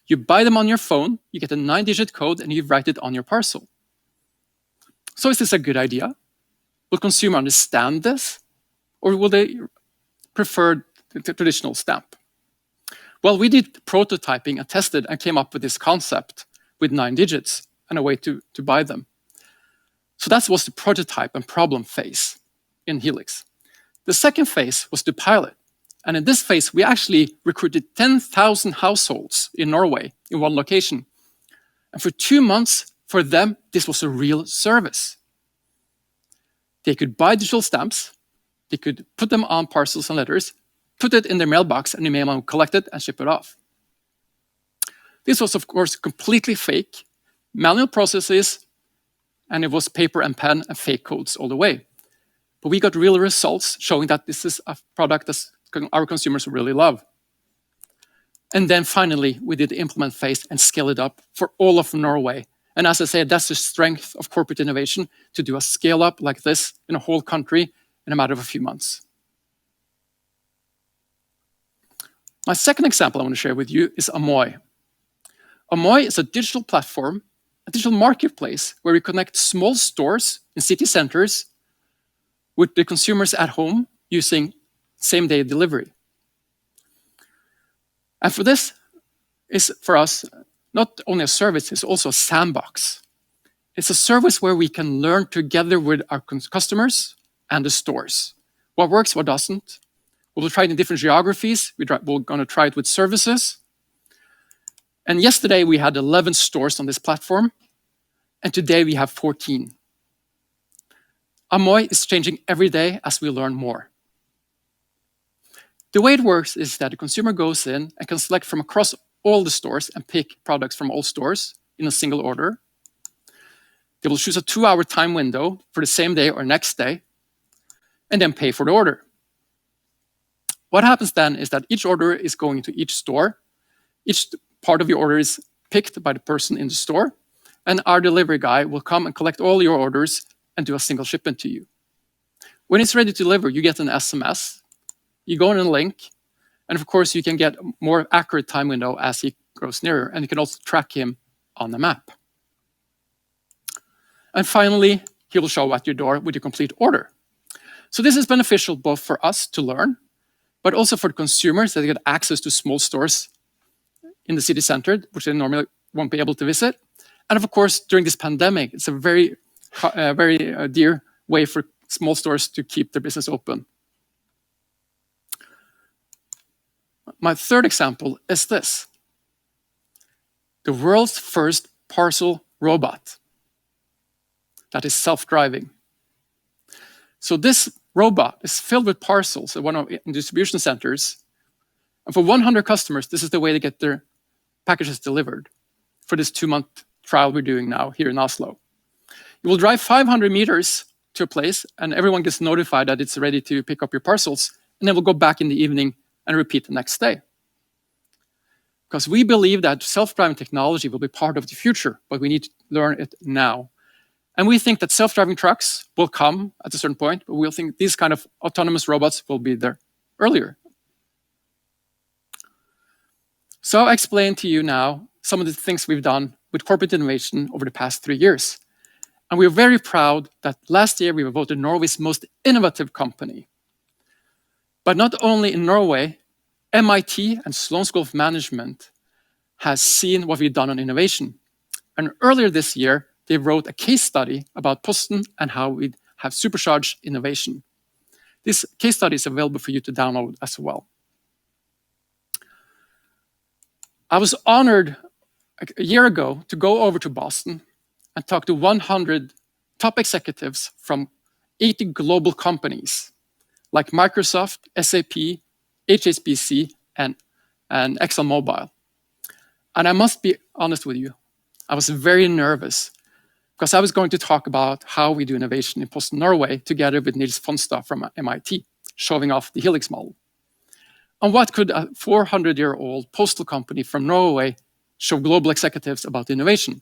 You buy them on your phone, you get a 9-digit code, and you write it on your parcel. So is this a good idea? Will consumers understand this? Or will they prefer the traditional stamp? Well, we did prototyping and tested and came up with this concept with 9 digits and a way to buy them. So that was the prototype and problem phase. in Helix. The second phase was to pilot. And in this phase, we actually recruited 10,000 households in Norway in one location. And for 2 months, for them, this was a real service. They could buy digital stamps, they could put them on parcels and letters, put it in their mailbox, and the mailman would collect it and ship it off. This was, of course, completely fake, manual processes, and it was paper and pen and fake codes all the way. But we got real results showing that this is a product that our consumers really love. And then finally, we did the implement phase and scale it up for all of Norway. And as I said, that's the strength of corporate innovation, to do a scale up like this in a whole country in a matter of a few months. My second example I want to share with you is Amoy. Amoy is a digital platform, a digital marketplace where we connect small stores in city centers with the consumers at home using same-day delivery. And for this is, for us, not only a service, it's also a sandbox. It's a service where we can learn together with our customers and the stores. What works, what doesn't. We'll try it in different geographies. We're going to try it with services. And yesterday we had 11 stores on this platform, and today we have 14. Amoy is changing every day as we learn more. The way it works is that the consumer goes in and can select from across all the stores and pick products from all stores in a single order. They will choose a 2-hour time window for the same day or next day, and then pay for the order. What happens then is that each order is going to each store. Each part of your order is picked by the person in the store, and our delivery guy will come and collect all your orders and do a single shipment to you. When it's ready to deliver, you get an SMS. You go on a link, and of course, you can get a more accurate time window as he grows nearer, and you can also track him on the map. And finally, he will show at your door with your complete order. So this is beneficial both for us to learn, but also for the consumers that get access to small stores in the city center, which they normally won't be able to visit. And of course, during this pandemic, it's a very dear way for small stores to keep their business open. My third example is this: the world's first parcel robot that is self-driving. So this robot is filled with parcels at one of the distribution centers. And for 100 customers, this is the way they get their packages delivered for this 2-month trial we're doing now here in Oslo. You will drive 500 meters to a place, and everyone gets notified that it's ready to pick up your parcels, and then we'll go back in the evening and repeat the next day. Because we believe that self-driving technology will be part of the future, but we need to learn it now. And we think that self-driving trucks will come at a certain point, but we'll think these kind of autonomous robots will be there earlier. So I'll explain to you now some of the things we've done with corporate innovation over the past 3 years. And we're very proud that last year we were voted Norway's most innovative company. But not only in Norway, MIT and Sloan School of Management has seen what we've done on innovation. And earlier this year, they wrote a case study about Posten and how we have supercharged innovation. This case study is available for you to download as well. I was honored a year ago to go over to Boston and talk to 100 top executives from 80 global companies like Microsoft, SAP, HSBC, and ExxonMobil. And I must be honest with you, I was very nervous because I was going to talk about how we do innovation in Posten Norway together with Nils Fonstad from MIT, showing off the Helix model. And what could a 400-year-old postal company from Norway show global executives about innovation?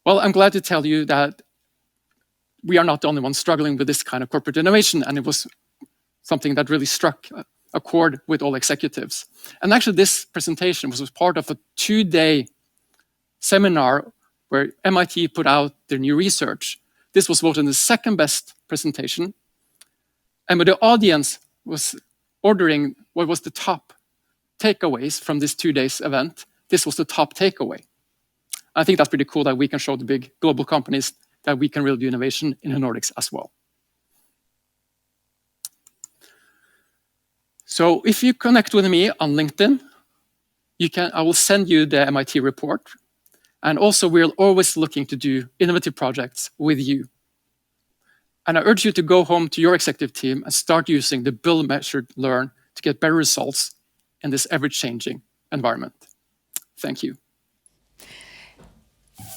Well, I'm glad to tell you that we are not the only ones struggling with this kind of corporate innovation, and it was something that really struck a chord with all executives. And actually, this presentation was part of a 2-day seminar where MIT put out their new research. This was voted the second best presentation. And when the audience was ordering what was the top takeaways from this 2 days event, this was the top takeaway. I think that's pretty cool that we can show the big global companies that we can really do innovation in the Nordics as well. So if you connect with me on LinkedIn, I will send you the MIT report. And also, we're always looking to do innovative projects with you. And I urge you to go home to your executive team and start using the build, measure, learn to get better results in this ever-changing environment. Thank you.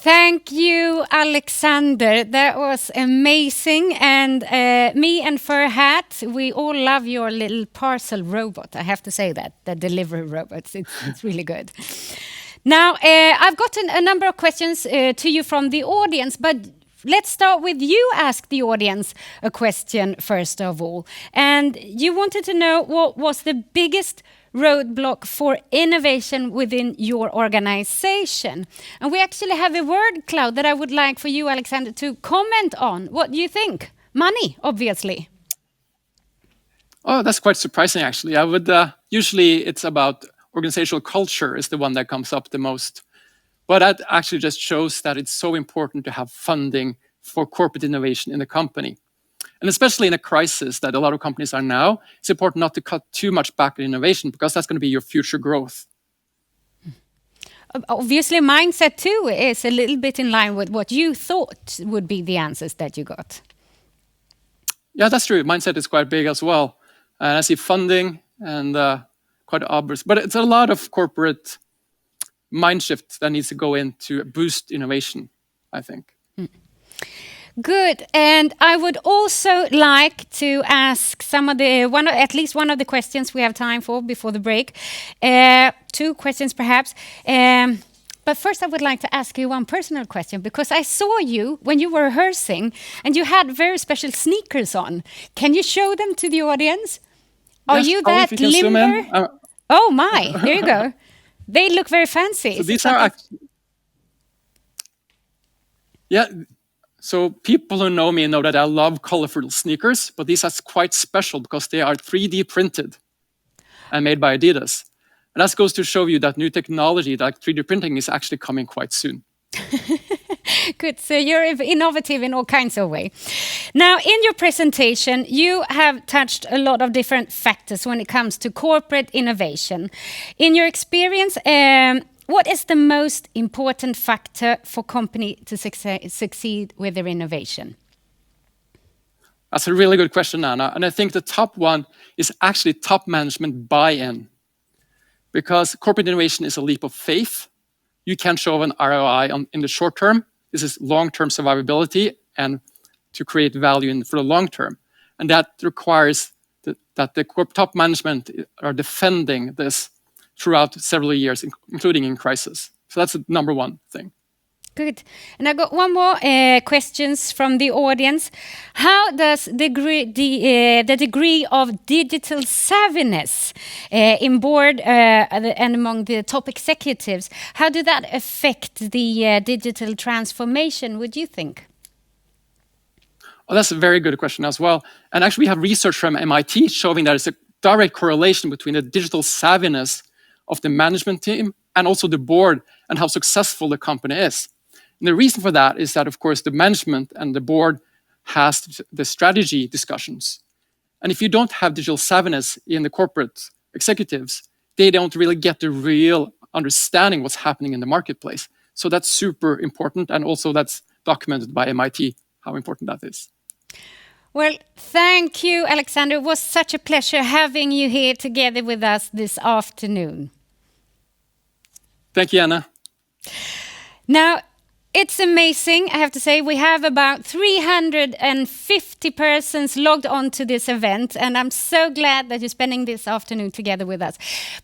Thank you, Alexander. That was amazing. And me and Furhat, we all love your little parcel robot. I have to say that, the delivery robots. It's really good. Now, I've gotten a number of questions to you from the audience, but let's start with you. Ask the audience a question first of all. And you wanted to know what was the biggest roadblock for innovation within your organization. And we actually have a word cloud that I would like for you, Alexander, to comment on. What do you think? Money, obviously. Oh, that's quite surprising, actually. I would usually it's about organizational culture is the one that comes up the most. But that actually just shows that it's so important to have funding for corporate innovation in the company. And especially in a crisis that a lot of companies are now, it's important not to cut too much back on innovation because that's going to be your future growth. Obviously, mindset too is a little bit in line with what you thought would be the answers that you got. Yeah, that's true. Mindset is quite big as well. And I see funding and quite obvious. But it's a lot of corporate mind shift that needs to go in to boost innovation, I think. Good, and I would also like to ask at least one of the questions we have time for before the break. 2 questions perhaps. But first I would like to ask you one personal question, because I saw you when you were rehearsing and you had very special sneakers on. Can you show them to the audience? Are you that limber? Oh my, here you go. They look very fancy. So these are yeah. So people who know me know that I love colorful sneakers, but these are quite special because they are 3D printed and made by Adidas. And that goes to show you that new technology, like 3D printing, is actually coming quite soon. Good, so you're innovative in all kinds of ways. Now, in your presentation, you have touched a lot of different factors when it comes to corporate innovation. In your experience, what is the most important factor for company to succeed with their innovation? That's a really good question, Anna. And I think the top one is actually top management buy-in. Because corporate innovation is a leap of faith. You can show an ROI in the short term. This is long-term survivability and to create value for the long term. And that requires that the top management are defending this throughout several years, including in crisis. So that's the number one thing. Good. And I got one more questions from the audience. How does the degree of digital savviness in board and among the top executives, how did that affect the digital transformation, would you think? Oh, that's a very good question as well. And actually, we have research from MIT showing that there's a direct correlation between the digital savviness of the management team and also the board and how successful the company is. And the reason for that is that, of course, the management and the board has the strategy discussions. And if you don't have digital savviness in the corporate executives, they don't really get the real understanding what's happening in the marketplace. So that's super important. And also that's documented by MIT, how important that is. Well, thank you, Alexander. It was such a pleasure having you here together with us this afternoon. Thank you, Anna. Now, it's amazing, I have to say. We have about 350 persons logged on to this event, and I'm so glad that you're spending this afternoon together with us.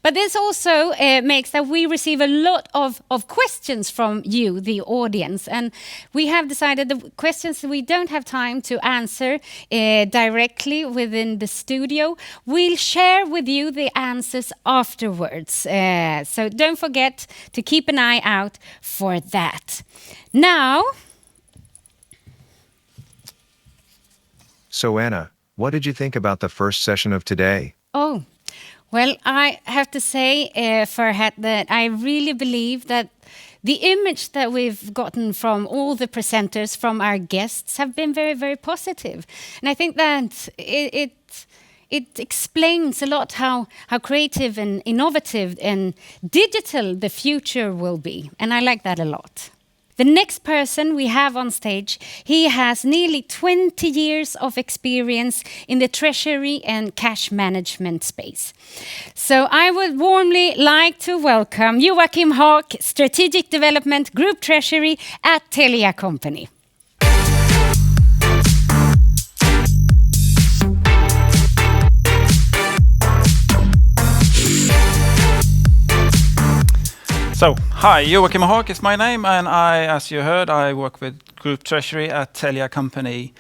But this also makes that we receive a lot of questions from you, the audience, and we have decided the questions we don't have time to answer directly within the studio, we'll share with you the answers afterwards. So don't forget to keep an eye out for that. Now, So Anna, what did you think about the first session of today? oh, well, I have to say, Furhat, that I really believe that the image that we've gotten from all the presenters, from our guests, have been very, very positive. And I think that it explains a lot how creative and innovative and digital the future will be. And I like that a lot. The next person we have on stage, he has nearly 20 years of experience in the treasury and cash management space. So I would warmly like to welcome Joachim Haak, Strategic Development Group Treasury at Telia Company. So, hi, Joachim Haak is my name, and as you heard, I work with Group Treasury at Telia Company.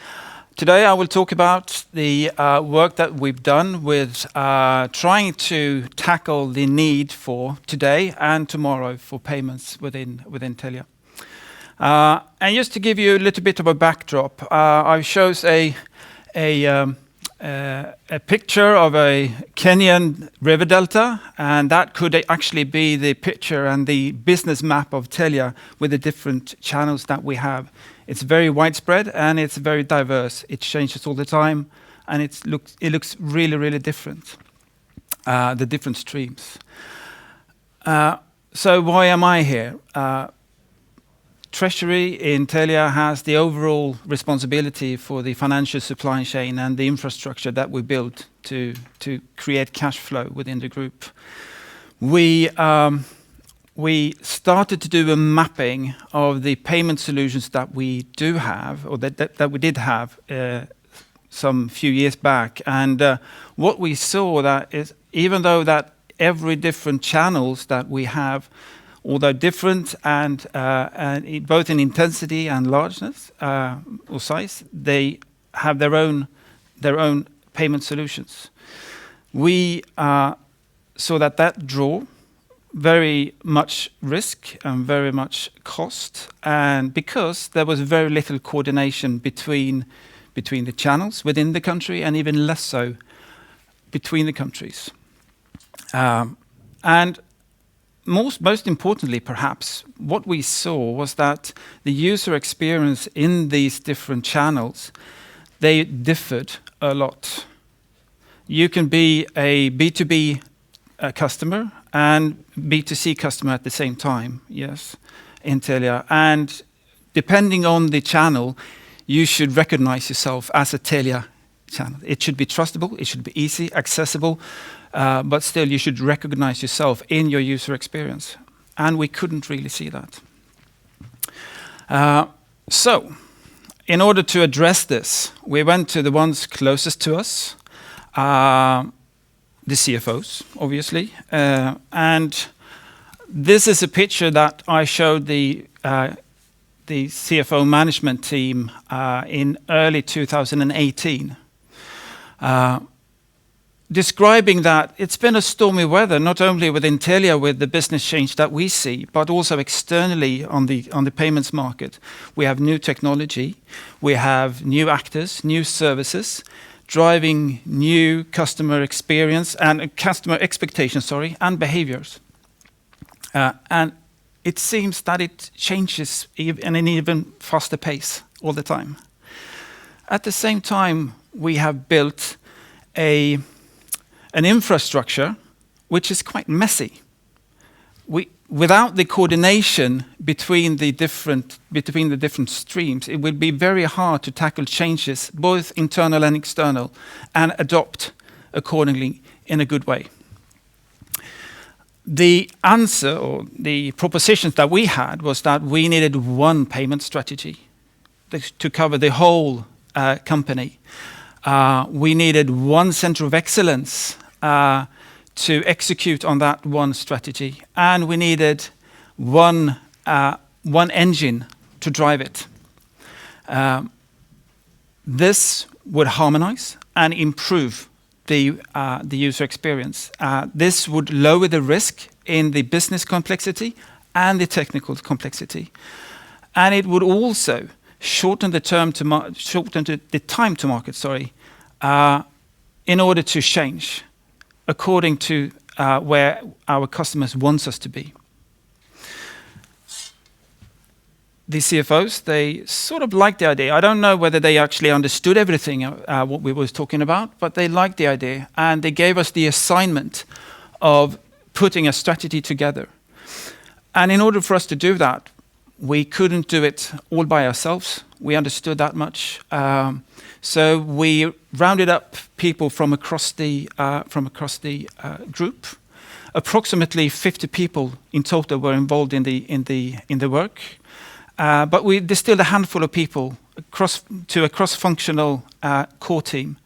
Today I will talk about the work that we've done with trying to tackle the need for today and tomorrow for payments within Telia. And just to give you a little bit of a backdrop, I shows a picture of a Kenyan river delta, and that could actually be the picture and the business map of Telia with the different channels that we have. It's very widespread and it's very diverse. It changes all the time, and it looks really, really different, the different streams. So why am I here? Treasury in Telia has the overall responsibility for the financial supply chain and the infrastructure that we built to create cash flow within the group. We started to do a mapping of the payment solutions that we do have, or that we did have some few years back. And what we saw that is, even though that every different channels that we have, although different and both in intensity and largeness or size, they have their own payment solutions. We saw that draw very much risk and very much cost, and because there was very little coordination between the channels within the country, and even less so between the countries. And most importantly, perhaps, what we saw was that the user experience in these different channels, they differed a lot. You can be a B2B customer and B2C customer at the same time, yes, in Telia. And depending on the channel, you should recognize yourself as a Telia channel. It should be trustable, it should be easy, accessible, but still you should recognize yourself in your user experience. And we couldn't really see that. So, in order to address this, we went to the ones closest to us, the CFOs, obviously. And this is a picture that I showed the CFO management team in early 2018. Describing that it's been a stormy weather, not only within Telia with the business change that we see, but also externally on the payments market. We have new technology, we have new actors, new services, driving new customer experience and customer expectations, and behaviors. And it seems that it changes in an even faster pace all the time. At the same time, we have built an infrastructure which is quite messy. Without the coordination between the different streams, it would be very hard to tackle changes, both internal and external, and adopt accordingly in a good way. The answer, or the propositions that we had, was that we needed one payment strategy to cover the whole company. We needed one center of excellence to execute on that one strategy, and we needed one engine to drive it. This would harmonize and improve the user experience. This would lower the risk in the business complexity and the technical complexity, and it would also shorten the time to market. In order to change according to where our customers want us to be. the CFOs, they sort of liked the idea. I don't know whether they actually understood everything what we was talking about, but they liked the idea, and they gave us the assignment of putting a strategy together. And in order for us to do that, we couldn't do it all by ourselves. We understood that much. So we rounded up people from across the group. Approximately 50 people in total were involved in the work. But we distilled a handful of people to a cross-functional core team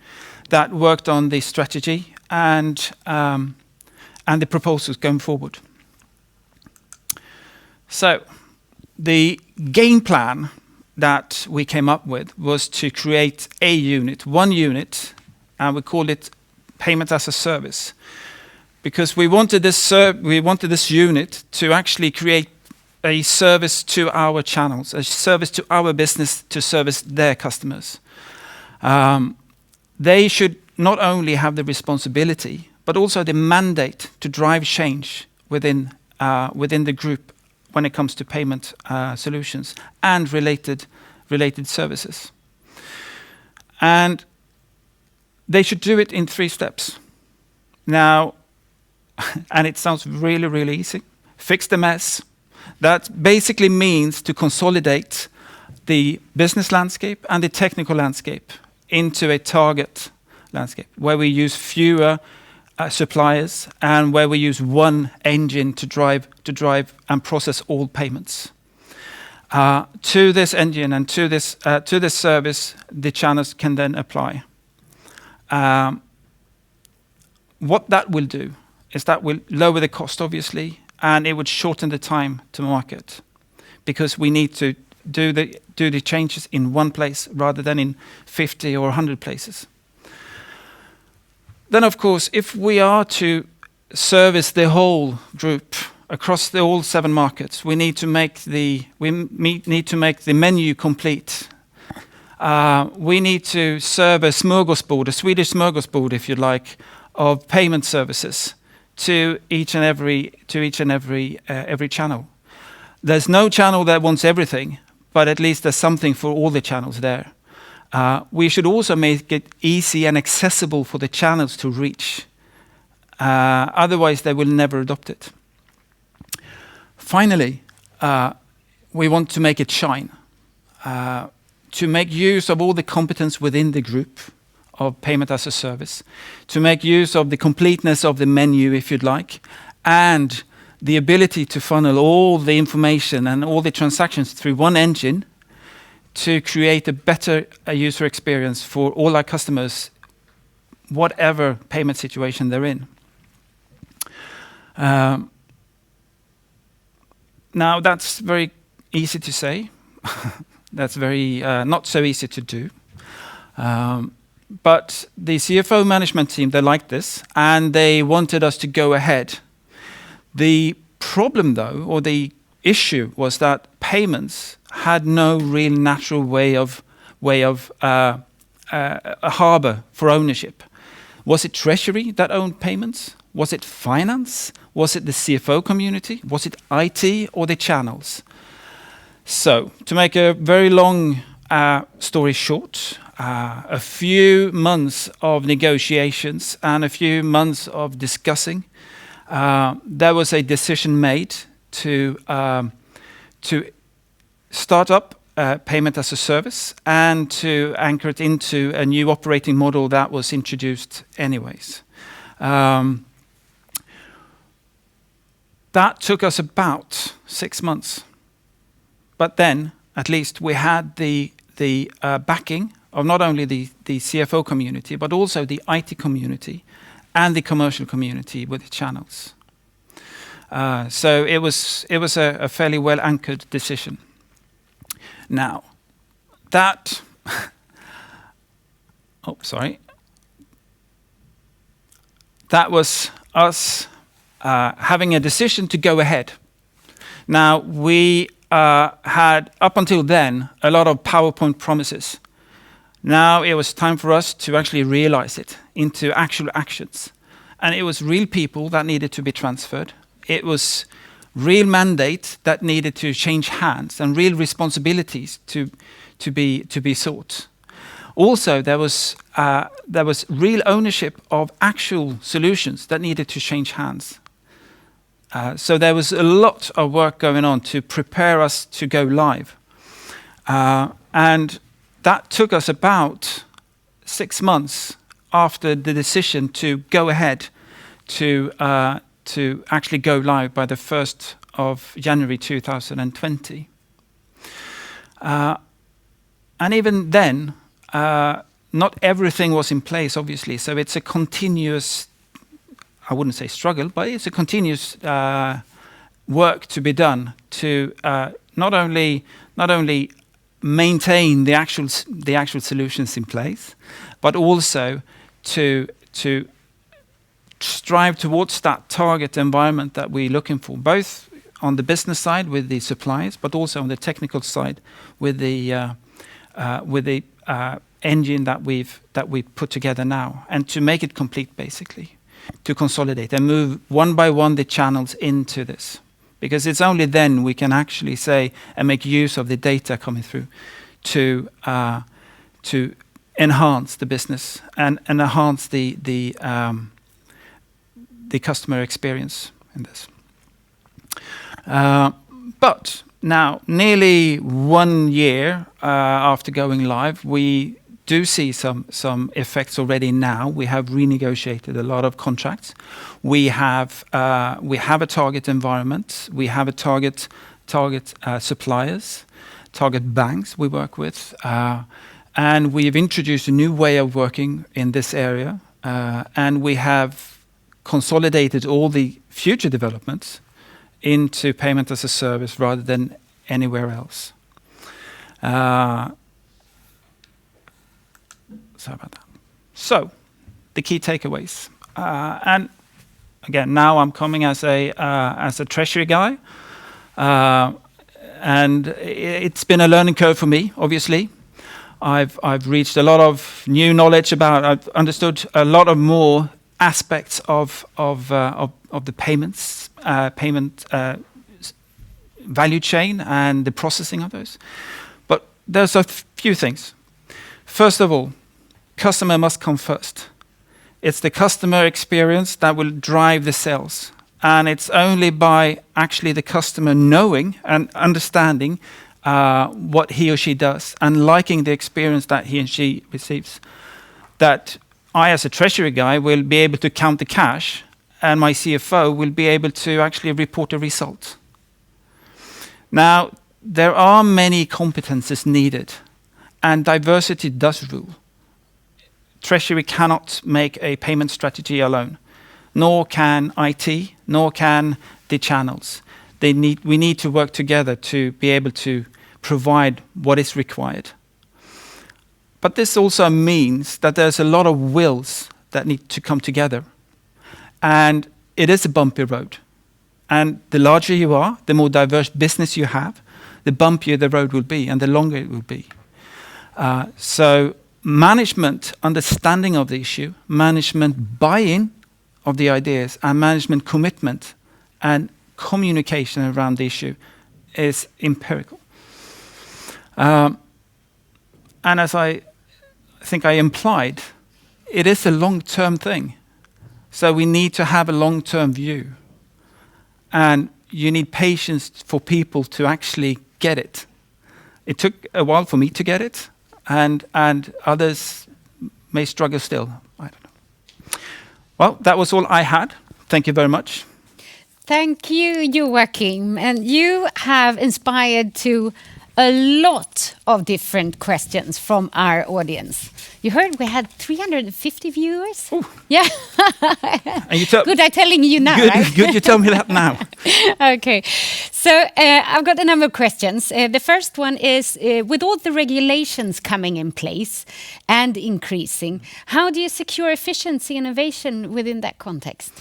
that worked on the strategy and the proposals going forward. So the game plan that we came up with was to create one unit, and we called it Payment as a Service, because we wanted this unit to actually create a service to our channels, a service to our business to service their customers. They should not only have the responsibility, but also the mandate to drive change within the group when it comes to payment solutions and related services. And they should do it in 3 steps. Now, and it sounds really, really easy. Fix the mess. That basically means to consolidate the business landscape and the technical landscape into a target landscape where we use fewer suppliers and where we use one engine to drive and process all payments. To this engine and to this service, the channels can then apply. What that will do is that will lower the cost, obviously, and it would shorten the time to market, because we need to do the changes in one place rather than in 50 or 100 places. Then, of course, if we are to service the whole group across all 7 markets, we need to make the menu complete. We need to serve a Swedish smorgasbord, if you like, of payment services to each and every channel. There's no channel that wants everything, but at least there's something for all the channels there. We should also make it easy and accessible for the channels to reach. Otherwise, they will never adopt it. Finally, we want to make it shine, to make use of all the competence within the group of Payment as a Service, to make use of the completeness of the menu, if you'd like, and the ability to funnel all the information and all the transactions through one engine to create a better user experience for all our customers, whatever payment situation they're in. Now, that's very easy to say. That's very not so easy to do. But the CFO management team, they liked this, and they wanted us to go ahead. The problem, though, or the issue, was that payments had no real natural way of a harbor for ownership. Was it Treasury that owned payments? Was it finance? Was it the CFO community? Was it IT or the channels? So, to make a very long story short, a few months of negotiations and a few months of discussing, there was a decision made to start up Payment as a Service and to anchor it into a new operating model that was introduced anyways. That took us about 6 months. But then, at least, we had the backing of not only the CFO community, but also the IT community and the commercial community with the channels. So it was a fairly well-anchored decision. Now, that... That was us having a decision to go ahead. Now, we had, up until then, a lot of PowerPoint promises. Now it was time for us to actually realize it into actual actions. And it was real people that needed to be transferred. It was real mandate that needed to change hands and real responsibilities to be sought. Also, there was real ownership of actual solutions that needed to change hands. So there was a lot of work going on to prepare us to go live. And that took us about 6 months after the decision to go ahead to actually go live by the 1st of January 2020. And even then, not everything was in place, obviously. So it's a continuous, I wouldn't say struggle, but it's a continuous work to be done to not only maintain the actual solutions in place, but also to strive towards that target environment that we're looking for, both on the business side with the suppliers, but also on the technical side with the engine that we've put together now, and to make it complete, basically, to consolidate and move one by one the channels into this. Because it's only then we can actually say and make use of the data coming through to enhance the business and enhance the customer experience in this. But now, nearly 1 year after going live, we do see some effects already now. We have renegotiated a lot of contracts. We have a target environment. We have a target suppliers, target banks we work with, and we've introduced a new way of working in this area, and we have consolidated all the future developments into payment as a service rather than anywhere else. Sorry about that. So, the key takeaways, and again, now I'm coming as a treasury guy, and it's been a learning curve for me. Obviously, I've reached a lot of new knowledge about. I've understood a lot of more aspects of the payment value chain and the processing of those. But there's a few things. First of all, customer must come first. It's the customer experience that will drive the sales. And it's only by actually the customer knowing and understanding what he or she does and liking the experience that he and she receives, that I, as a treasury guy, will be able to count the cash, and my CFO will be able to actually report a result. Now, there are many competences needed, and diversity does rule. Treasury cannot make a payment strategy alone, nor can IT, nor can the channels. We need to work together to be able to provide what is required. But this also means that there's a lot of wills that need to come together. And it is a bumpy road. And the larger you are, the more diverse business you have, the bumpier the road will be and the longer it will be. So management understanding of the issue, management buy-in of the ideas, and management commitment and communication around the issue is empirical. And as I think I implied, it is a long-term thing. So we need to have a long-term view. And you need patience for people to actually get it. It took a while for me to get it, and others may struggle still. I don't know. Well, that was all I had. Thank you very much. Thank you, Joachim. And you have inspired to a lot of different questions from our audience. You heard we had 350 viewers? Ooh. Yeah. And good, I'm telling you now, good, right? Good, you tell me that now. Okay. So I've got a number of questions. The first one is, with all the regulations coming in place and increasing, how do you secure efficiency and innovation within that context?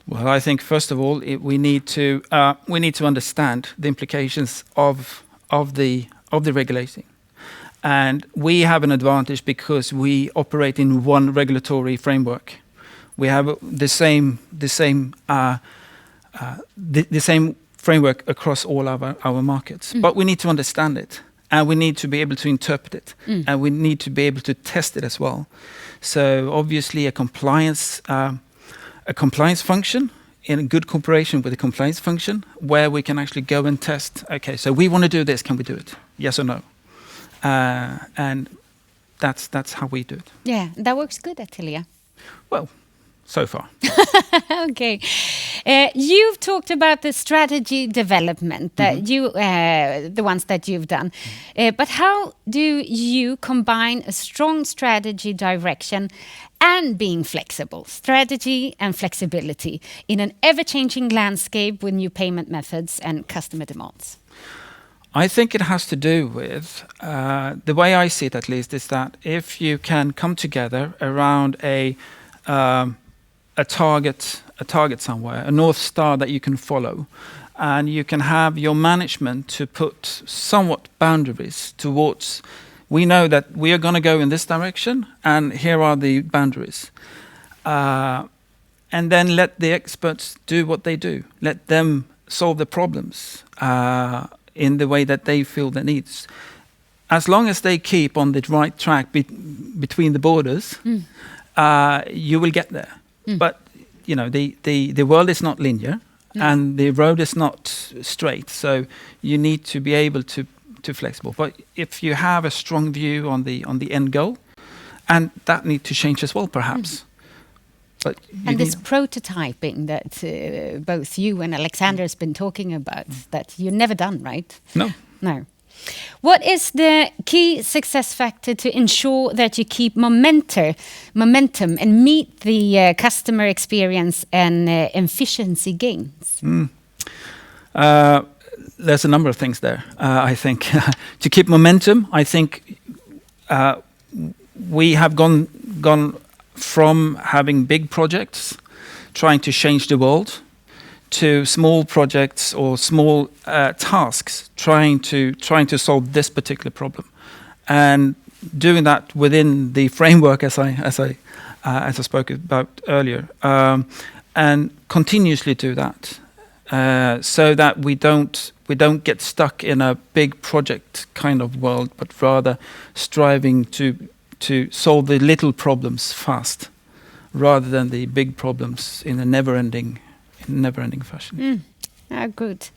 Well, I think first of all, we need to understand the implications of the regulation, and we have an advantage because we operate in one regulatory framework. We have the same framework across all our markets. But we need to understand it, and we need to be able to interpret it, and we need to be able to test it as well. So obviously a compliance function in good cooperation with a compliance function where we can actually go and test, okay, so we want to do this, can we do it? Yes or no? And that's how we do it. Yeah, that works good at Telia. Well, so far. Okay. You've talked about the strategy development that the ones that you've done. But how do you combine a strong strategy direction and being flexible, strategy and flexibility in an ever-changing landscape with new payment methods and customer demands? I think it has to do with, the way I see it at least, is that if you can come together around a target somewhere, a North Star that you can follow, and you can have your management to put somewhat boundaries towards, we know that we are going to go in this direction, and here are the boundaries. And then let the experts do what they do. Let them solve the problems in the way that they feel the needs. As long as they keep on the right track between the borders, you will get there. But you know, the world is not linear, and the road is not straight. So you need to be able to flexible. But if you have a strong view on the end goal, and that need to change as well, perhaps. But and this prototyping that both you and Alexander has been talking about, that you've never done, right? No. What is the key success factor to ensure that you keep momentum and meet the customer experience and efficiency gains? There's a number of things there. I think to keep momentum, I think we have gone from having big projects, trying to change the world, to small projects or small tasks, trying to solve this particular problem, and doing that within the framework as I spoke about earlier, and continuously do that, so that we don't get stuck in a big project kind of world, but rather striving to solve the little problems fast, rather than the big problems in a never-ending fashion. Good.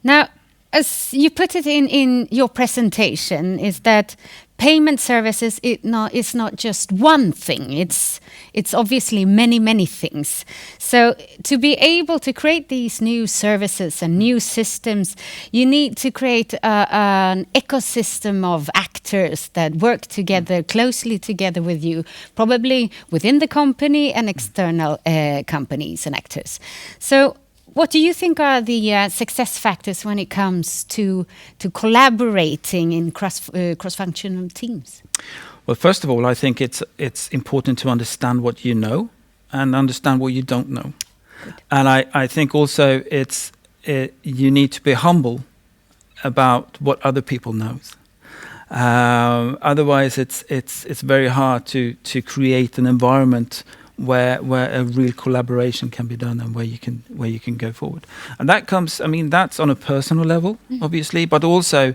Now, as you put it in your presentation, is that payment services is not just one thing. It's obviously many things. So to be able to create these new services and new systems, you need to create an ecosystem of actors that work together, closely together with you, probably within the company and external companies and actors. So what do you think are the success factors when it comes to collaborating in cross-functional teams? Well, first of all, I think it's important to understand what you know and understand what you don't know. Good. And I think also you need to be humble about what other people know. Otherwise, it's very hard to create an environment where a real collaboration can be done and where you can go forward. And that comes, I mean, that's on a personal level, obviously, but also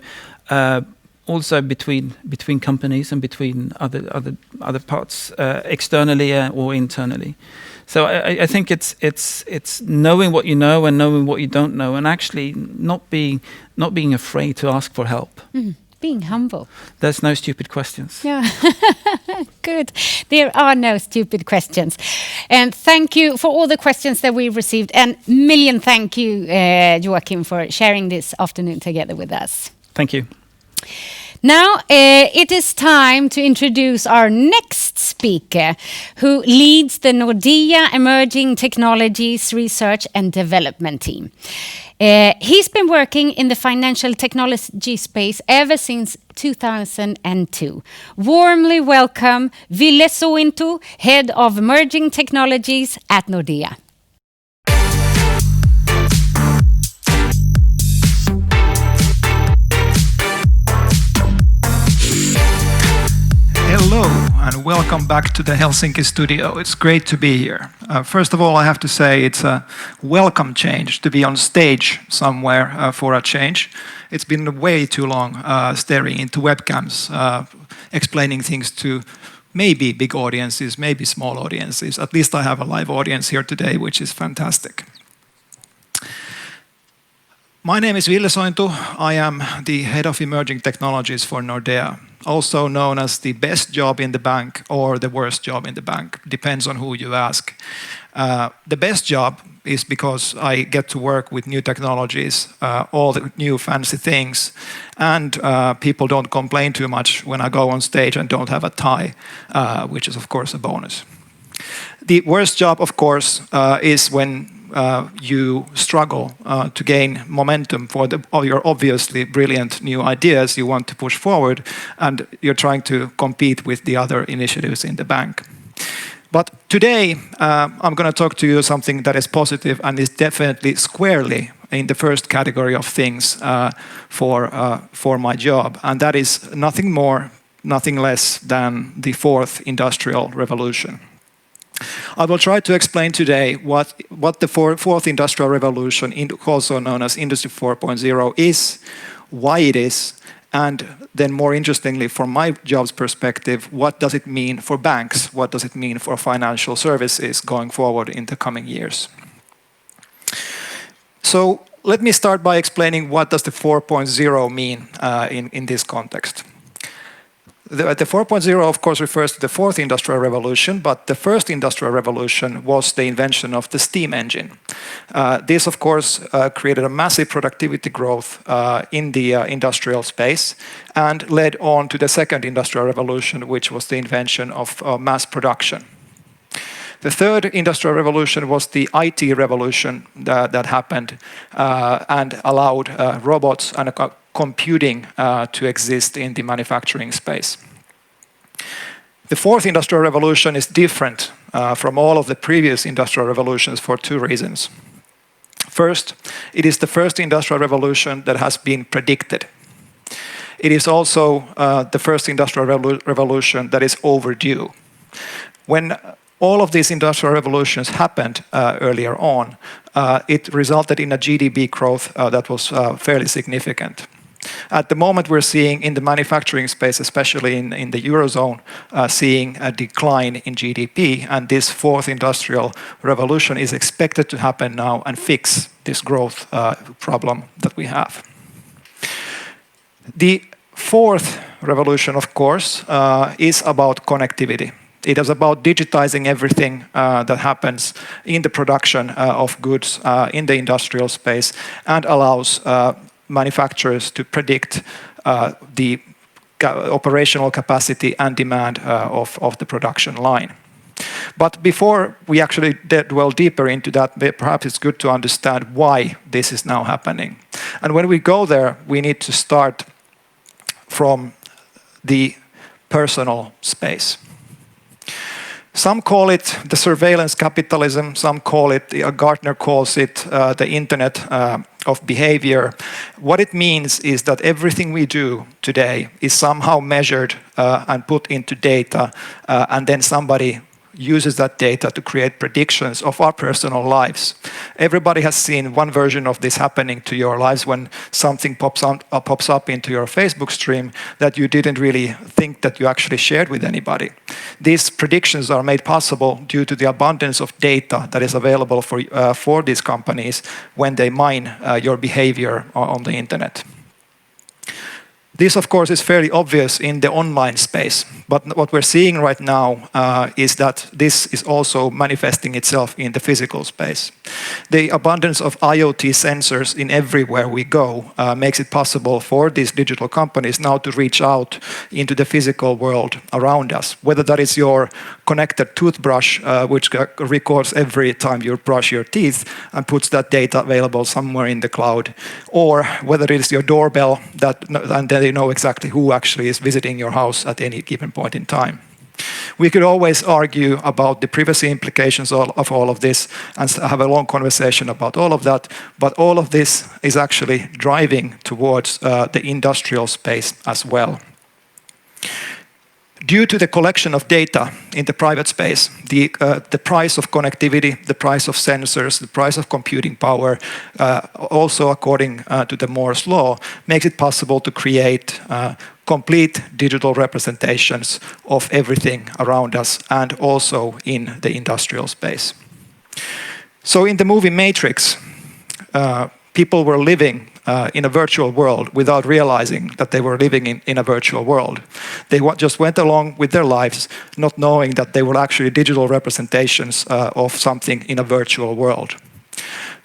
between companies and between other parts, externally or internally. So I think it's knowing what you know and knowing what you don't know, and actually not being afraid to ask for help. Being humble. There's no stupid questions. Yeah, good. There are no stupid questions. And thank you for all the questions that we received. And million thank you, Joachim, for sharing this afternoon together with us. Thank you. Now it is time to introduce our next speaker, who leads the Nordea Emerging Technologies Research and Development Team. He's been working in the financial technology space ever since 2002. Warmly welcome Ville Sointu, Head of Emerging Technologies at Nordea. Hello and welcome back to the Helsinki studio. It's great to be here. First of all, I have to say it's a welcome change to be on stage somewhere for a change. It's been way too long staring into webcams, explaining things to maybe big audiences, maybe small audiences. At least I have a live audience here today, which is fantastic. My name is Ville Sointu. I am the head of emerging technologies for Nordea, also known as the best job in the bank or the worst job in the bank, depends on who you ask. The best job is because I get to work with new technologies, all the new fancy things, and people don't complain too much when I go on stage and don't have a tie, which is of course a bonus. The worst job, of course, is when you struggle to gain momentum for your obviously brilliant new ideas you want to push forward, and you're trying to compete with the other initiatives in the bank. But today, I'm going to talk to you something that is positive and is definitely squarely in the first category of things for my job, and that is nothing more, nothing less than the fourth industrial revolution. I will try to explain today what the fourth industrial revolution, also known as Industry 4.0, is, why it is, and then more interestingly, from my job's perspective, what does it mean for banks? What does it mean for financial services going forward in the coming years? So let me start by explaining what does the 4.0 mean in this context. The 4.0, of course, refers to the fourth industrial revolution, but the first industrial revolution was the invention of the steam engine. This, of course, created a massive productivity growth in the industrial space and led on to the second industrial revolution, which was the invention of mass production. The third industrial revolution was the IT revolution that happened and allowed robots and computing to exist in the manufacturing space. The fourth industrial revolution is different from all of the previous industrial revolutions for two reasons. First, it is the first industrial revolution that has been predicted. It is also the first industrial revolution that is overdue. When all of these industrial revolutions happened earlier on, it resulted in a GDP growth that was fairly significant. At the moment, we're seeing in the manufacturing space, especially in the Eurozone, seeing a decline in GDP, and this fourth industrial revolution is expected to happen now and fix this growth problem that we have. The fourth revolution, of course, is about connectivity. It is about digitizing everything that happens in the production of goods in the industrial space and allows manufacturers to predict the operational capacity and demand of the production line. But before we actually dwell deeper into that, perhaps it's good to understand why this is now happening. And when we go there, we need to start from the personal space. Some call it the surveillance capitalism, some call it, Gartner calls it the internet of behavior. What it means is that everything we do today is somehow measured and put into data, and then somebody uses that data to create predictions of our personal lives. Everybody has seen one version of this happening to your lives when something pops up into your Facebook stream that you didn't really think that you actually shared with anybody. These predictions are made possible due to the abundance of data that is available for these companies when they mine your behavior on the internet. This, of course, is fairly obvious in the online space, but what we're seeing right now is that this is also manifesting itself in the physical space. The abundance of IoT sensors in everywhere we go makes it possible for these digital companies now to reach out into the physical world around us, whether that is your connected toothbrush, which records every time you brush your teeth and puts that data available somewhere in the cloud, or whether it is your doorbell and then you know exactly who actually is visiting your house at any given point in time. We could always argue about the privacy implications of all of this and have a long conversation about all of that, but all of this is actually driving towards the industrial space as well. due to the collection of data in the private space, the price of connectivity, the price of sensors, the price of computing power, also according to the Moore's law, makes it possible to create complete digital representations of everything around us and also in the industrial space. So in the movie Matrix, people were living in a virtual world without realizing that they were living in a virtual world. They just went along with their lives, not knowing that they were actually digital representations of something in a virtual world.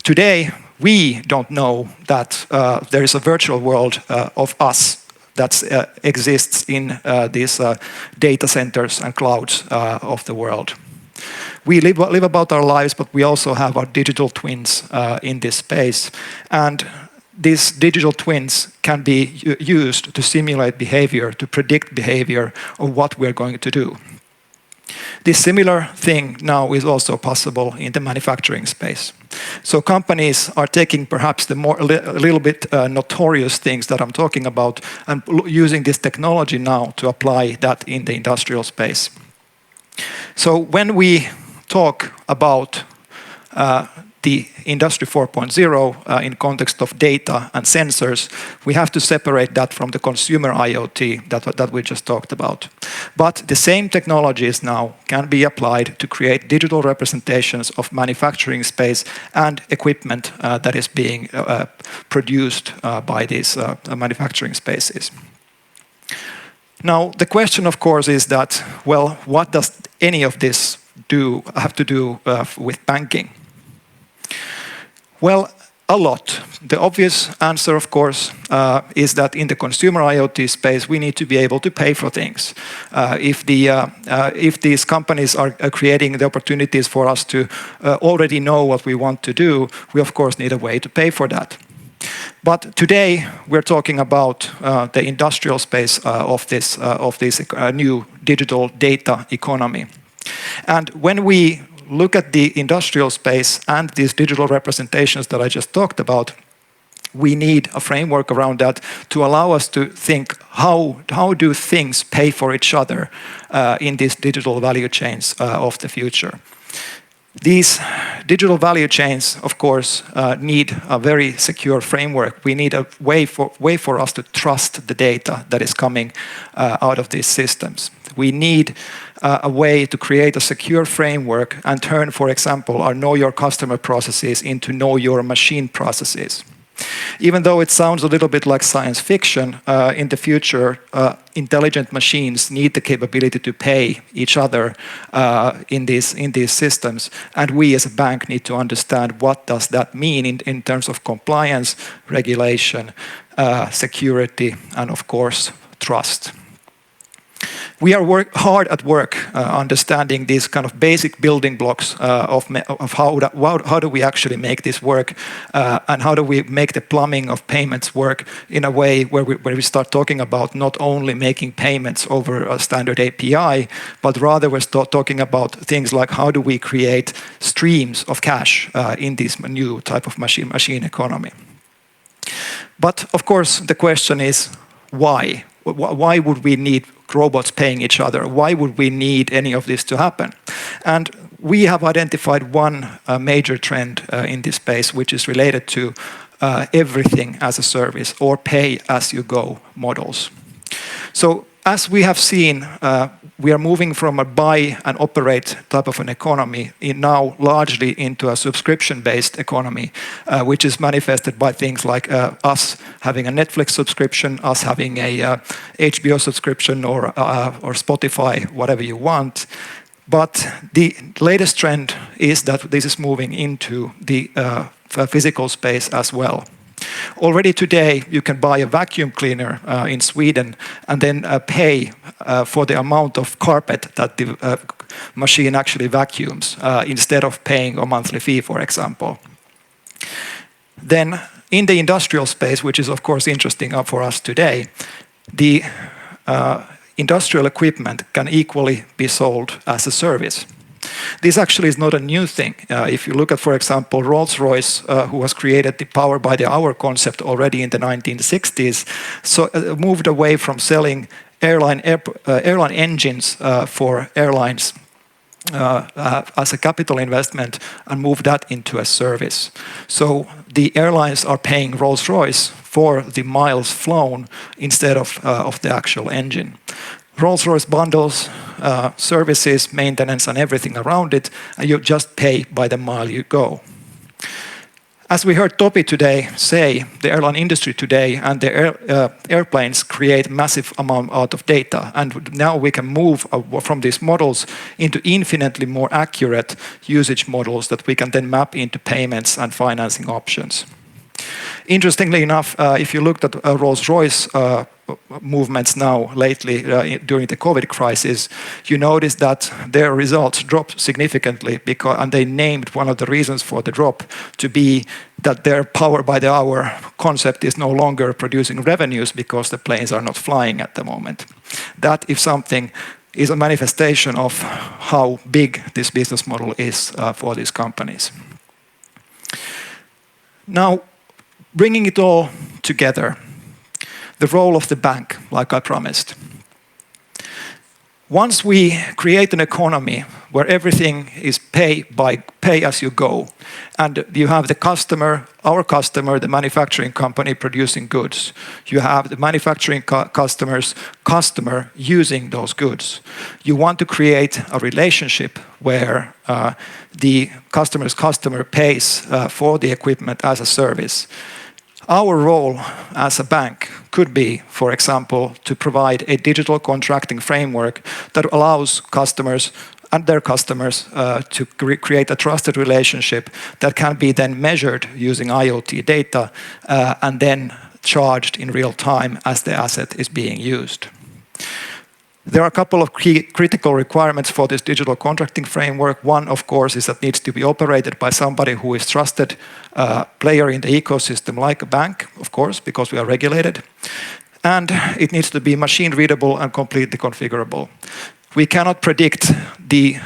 Today, we don't know that there is a virtual world of us that exists in these data centers and clouds of the world. We live about our lives, but we also have our digital twins in this space. And these digital twins can be used to simulate behavior, to predict behavior of what we're going to do. This similar thing now is also possible in the manufacturing space. So companies are taking perhaps a little bit notorious things that I'm talking about and using this technology now to apply that in the industrial space. So when we talk about the Industry 4.0 in context of data and sensors, we have to separate that from the consumer IoT that we just talked about. But the same technologies now can be applied to create digital representations of manufacturing space and equipment that is being produced by these manufacturing spaces. Now, the question, of course, is that, well, what does any of this have to do with banking? Well, a lot. The obvious answer, of course, is that in the consumer IoT space, we need to be able to pay for things. If these companies are creating the opportunities for us to already know what we want to do, we of course need a way to pay for that. But today we're talking about the industrial space of this new digital data economy. And when we look at the industrial space and these digital representations that I just talked about, we need a framework around that to allow us to think how do things pay for each other in these digital value chains of the future. These digital value chains, of course, need a very secure framework. We need a way for us to trust the data that is coming out of these systems. We need a way to create a secure framework and turn, for example, our know your customer processes into know your machine processes. Even though it sounds a little bit like science fiction, in the future, intelligent machines need the capability to pay each other in these systems. And we as a bank need to understand what does that mean in terms of compliance, regulation, security, and of course, trust. We are hard at work understanding these kind of basic building blocks of how do we actually make this work and how do we make the plumbing of payments work in a way where we start talking about not only making payments over a standard API, but rather we're talking about things like how do we create streams of cash in this new type of machine economy. But of course, the question is why? Why would we need robots paying each other? Why would we need any of this to happen? And we have identified one major trend in this space, which is related to everything as a service or pay-as-you-go models. So as we have seen, we are moving from a buy and operate type of an economy now largely into a subscription-based economy, which is manifested by things like us having a Netflix subscription, us having a HBO subscription or Spotify, whatever you want. But the latest trend is that this is moving into the physical space as well. Already today, you can buy a vacuum cleaner in Sweden and then pay for the amount of carpet that the machine actually vacuums instead of paying a monthly fee, for example. Then in the industrial space, which is of course interesting for us today, the industrial equipment can equally be sold as a service. This actually is not a new thing. If you look at, for example, Rolls-Royce, who has created the power by the hour concept already in the 1960s, so moved away from selling airline engines for airlines as a capital investment and move that into a service. So the airlines are paying Rolls-Royce for the miles flown instead of the actual engine. Rolls-Royce bundles services, maintenance, and everything around it, and you just pay by the mile you go. As we heard Topi today say, the airline industry today and the airplanes create massive amount of data, and now we can move from these models into infinitely more accurate usage models that we can then map into payments and financing options. Interestingly enough, if you looked at Rolls-Royce movements now lately during the COVID crisis, you notice that their results dropped significantly and they named one of the reasons for the drop to be that their power by the hour concept is no longer producing revenues because the planes are not flying at the moment. That, if something, is a manifestation of how big this business model is for these companies. Now, bringing it all together, the role of the bank, like I promised. Once we create an economy where everything is pay as you go, and you have the customer, our customer, the manufacturing company producing goods, you have the manufacturing customer using those goods. You want to create a relationship where the customer's customer pays for the equipment as a service. Our role as a bank could be, for example, to provide a digital contracting framework that allows customers and their customers to create a trusted relationship that can be then measured using IoT data and then charged in real time as the asset is being used. There are a couple of key critical requirements for this digital contracting framework. One, of course, is that it needs to be operated by somebody who is trusted player in the ecosystem, like a bank, of course, because we are regulated. And it needs to be machine readable and completely configurable. We cannot predict the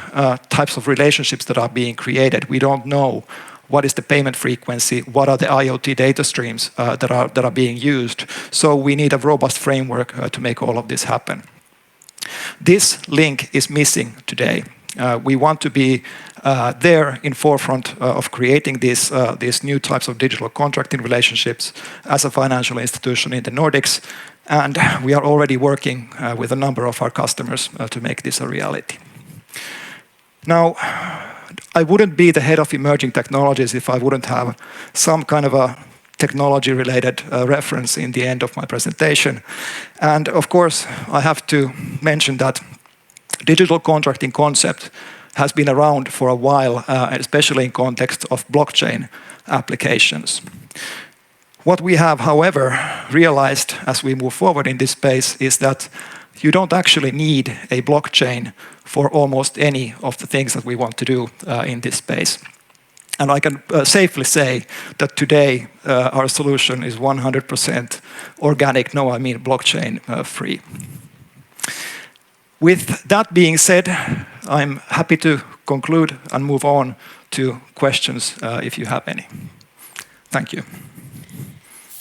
types of relationships that are being created. We don't know what is the payment frequency, what are the IoT data streams that are being used. So we need a robust framework to make all of this happen. This link is missing today. We want to be there in forefront of creating these new types of digital contracting relationships as a financial institution in the Nordics, and we are already working with a number of our customers to make this a reality. Now, I wouldn't be the head of emerging technologies if I wouldn't have some kind of a technology-related reference in the end of my presentation. And of course, I have to mention that digital contracting concept has been around for a while, especially in context of blockchain applications. What we have, however, realized as we move forward in this space is that you don't actually need a blockchain for almost any of the things that we want to do in this space. And I can safely say that today our solution is 100% organic, blockchain free. With that being said, I'm happy to conclude and move on to questions if you have any. Thank you.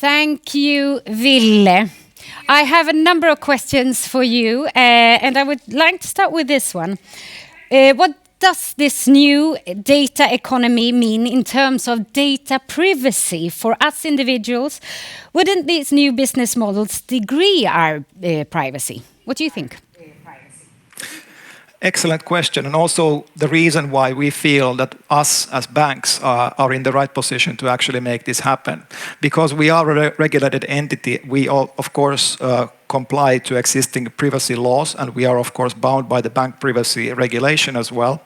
Thank you, Ville. I have a number of questions for you, and I would like to start with this one. What does this new data economy mean in terms of data privacy for us individuals? Wouldn't these new business models degrade our privacy? What do you think? Excellent question, and also the reason why we feel that us as banks are in the right position to actually make this happen. Because we are a regulated entity, we all, of course, comply to existing privacy laws, and we are, of course, bound by the bank privacy regulation as well.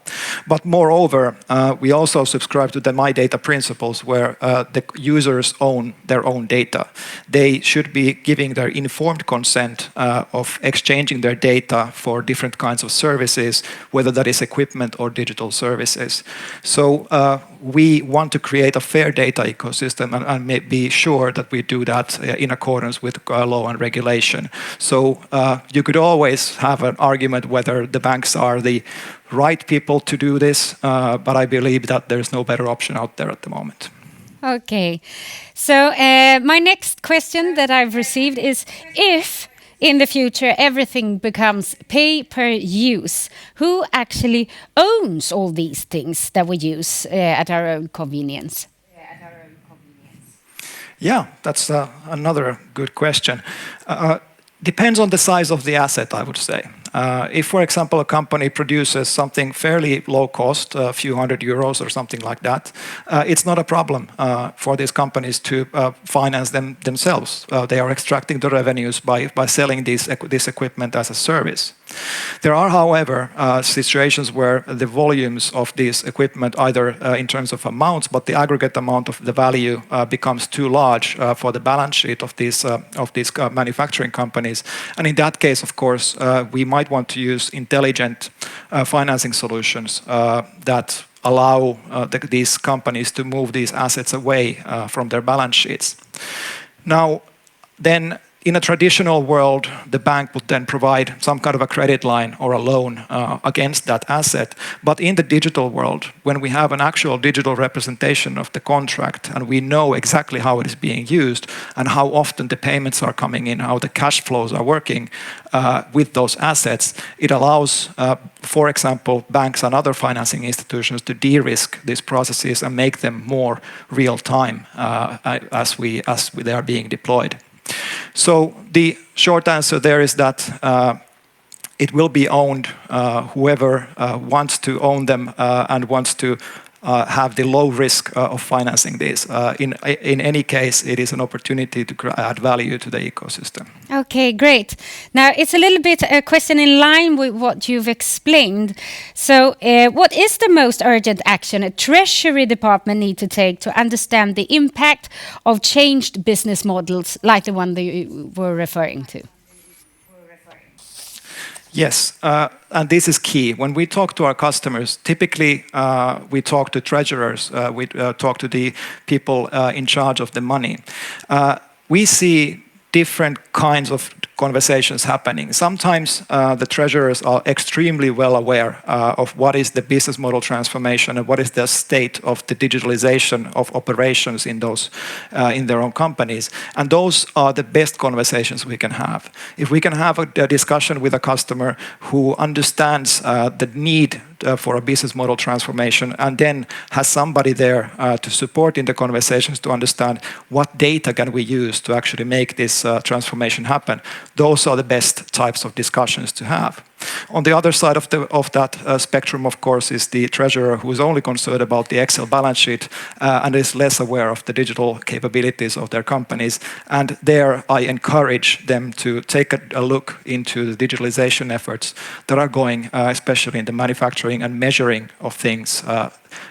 But moreover, we also subscribe to the My Data principles, where the users own their own data. They should be giving their informed consent of exchanging their data for different kinds of services, whether that is equipment or digital services. So we want to create a fair data ecosystem and be sure that we do that in accordance with law and regulation. So you could always have an argument whether the banks are the right people to do this, but I believe that there's no better option out there at the moment. Okay. So my next question that I've received is, if in the future everything becomes pay per use, who actually owns all these things that we use at our own convenience? Yeah, that's another good question. Depends on the size of the asset, I would say. If, for example, a company produces something fairly low cost, a few €100 or something like that, it's not a problem for these companies to finance them themselves. They are extracting the revenues by selling this equipment as a service. There are, however, situations where the volumes of this equipment, either in terms of amounts, but the aggregate amount of the value becomes too large for the balance sheet of these manufacturing companies. And in that case, of course, we might want to use intelligent financing solutions that allow these companies to move these assets away from their balance sheets. Now, then, in a traditional world, the bank would then provide some kind of a credit line or a loan against that asset. But in the digital world, when we have an actual digital representation of the contract and we know exactly how it is being used and how often the payments are coming in, how the cash flows are working with those assets, it allows, for example, banks and other financing institutions to de-risk these processes and make them more real-time as they are being deployed. So the short answer there is that it will be owned, whoever wants to own them and wants to have the low risk of financing this. In any case, it is an opportunity to add value to the ecosystem. Okay, great. Now, it's a little bit a question in line with what you've explained. So what is the most urgent action a Treasury department need to take to understand the impact of changed business models like the one that you were referring to? Yes, and this is key. When we talk to our customers, typically we talk to treasurers, we talk to the people in charge of the money. We see different kinds of conversations happening. Sometimes the treasurers are extremely well aware of what is the business model transformation and what is the state of the digitalization of operations in their own companies. And those are the best conversations we can have. If we can have a discussion with a customer who understands the need for a business model transformation and then has somebody there to support in the conversations to understand what data can we use to actually make this transformation happen, those are the best types of discussions to have. On the other side of that spectrum, of course, is the treasurer who is only concerned about the Excel balance sheet and is less aware of the digital capabilities of their companies. And there I encourage them to take a look into the digitalization efforts that are going, especially in the manufacturing and measuring of things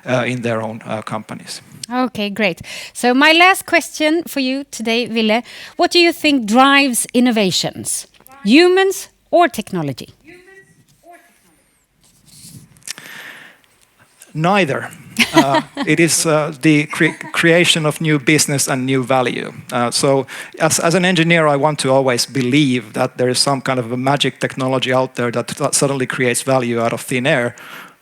in their own companies. Okay, great. So my last question for you today, Ville, what do you think drives innovations? Humans or technology? Neither. It is the creation of new business and new value. So as an engineer, I want to always believe that there is some kind of a magic technology out there that suddenly creates value out of thin air,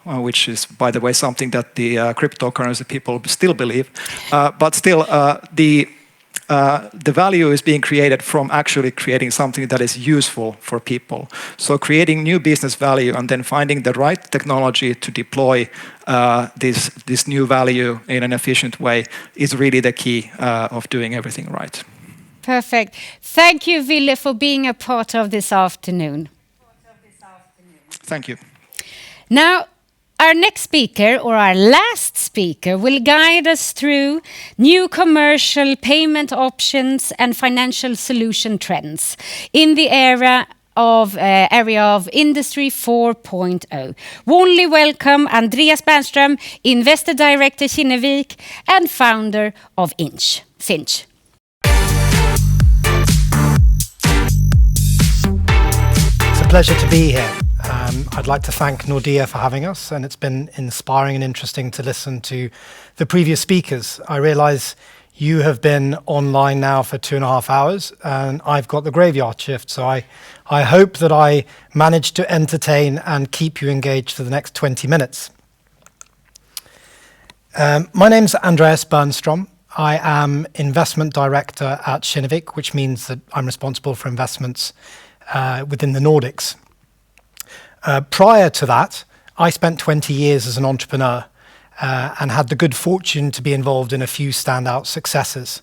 which is, by the way, something that the cryptocurrency people still believe. But still, the value is being created from actually creating something that is useful for people. So creating new business value and then finding the right technology to deploy this new value in an efficient way is really the key of doing everything right. Perfect. Thank you, Ville, for being a part of this afternoon. Thank you. Now, our next speaker, or our last speaker, will guide us through new commercial payment options and financial solution trends in the area of Industry 4.0. Warmly welcome Andreas Bernström, Investor Director Kinnevik and founder of Finch. It's a pleasure to be here. I'd like to thank Nordea for having us, and it's been inspiring and interesting to listen to the previous speakers. I realise you have been online now for 2.5 hours, and I've got the graveyard shift, so I hope that I managed to entertain and keep you engaged for the next 20 minutes. My name's Andreas Bernstrom. I am Investment Director at Kinnevik, which means that I'm responsible for investments within the Nordics. Prior to that, I spent 20 years as an entrepreneur and had the good fortune to be involved in a few standout successes,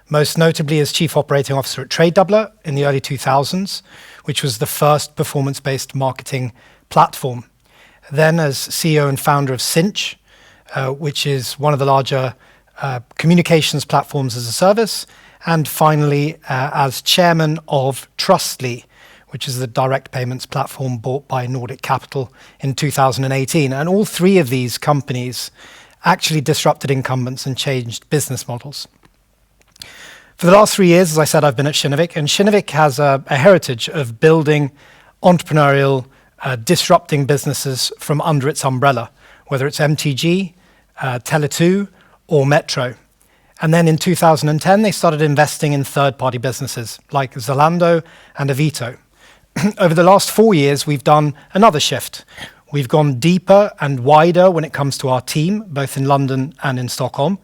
most notably as Chief Operating Officer at Trade Doubler in the early 2000s, which was the first performance-based marketing platform. Then as CEO and founder of Cinch, which is one of the larger communications platforms as a service, and finally as chairman of Trustly, which is the direct payments platform bought by Nordic Capital in 2018. And all three of these companies actually disrupted incumbents and changed business models. For the last 3 years, as I said, I've been at Kinnevik, and Kinnevik has a heritage of building entrepreneurial, disrupting businesses from under its umbrella, whether it's MTG, Tele2, or Metro. And then in 2010, they started investing in third-party businesses like Zalando and Avito. Over the last 4 years, we've done another shift. We've gone deeper and wider when it comes to our team, both in London and in Stockholm.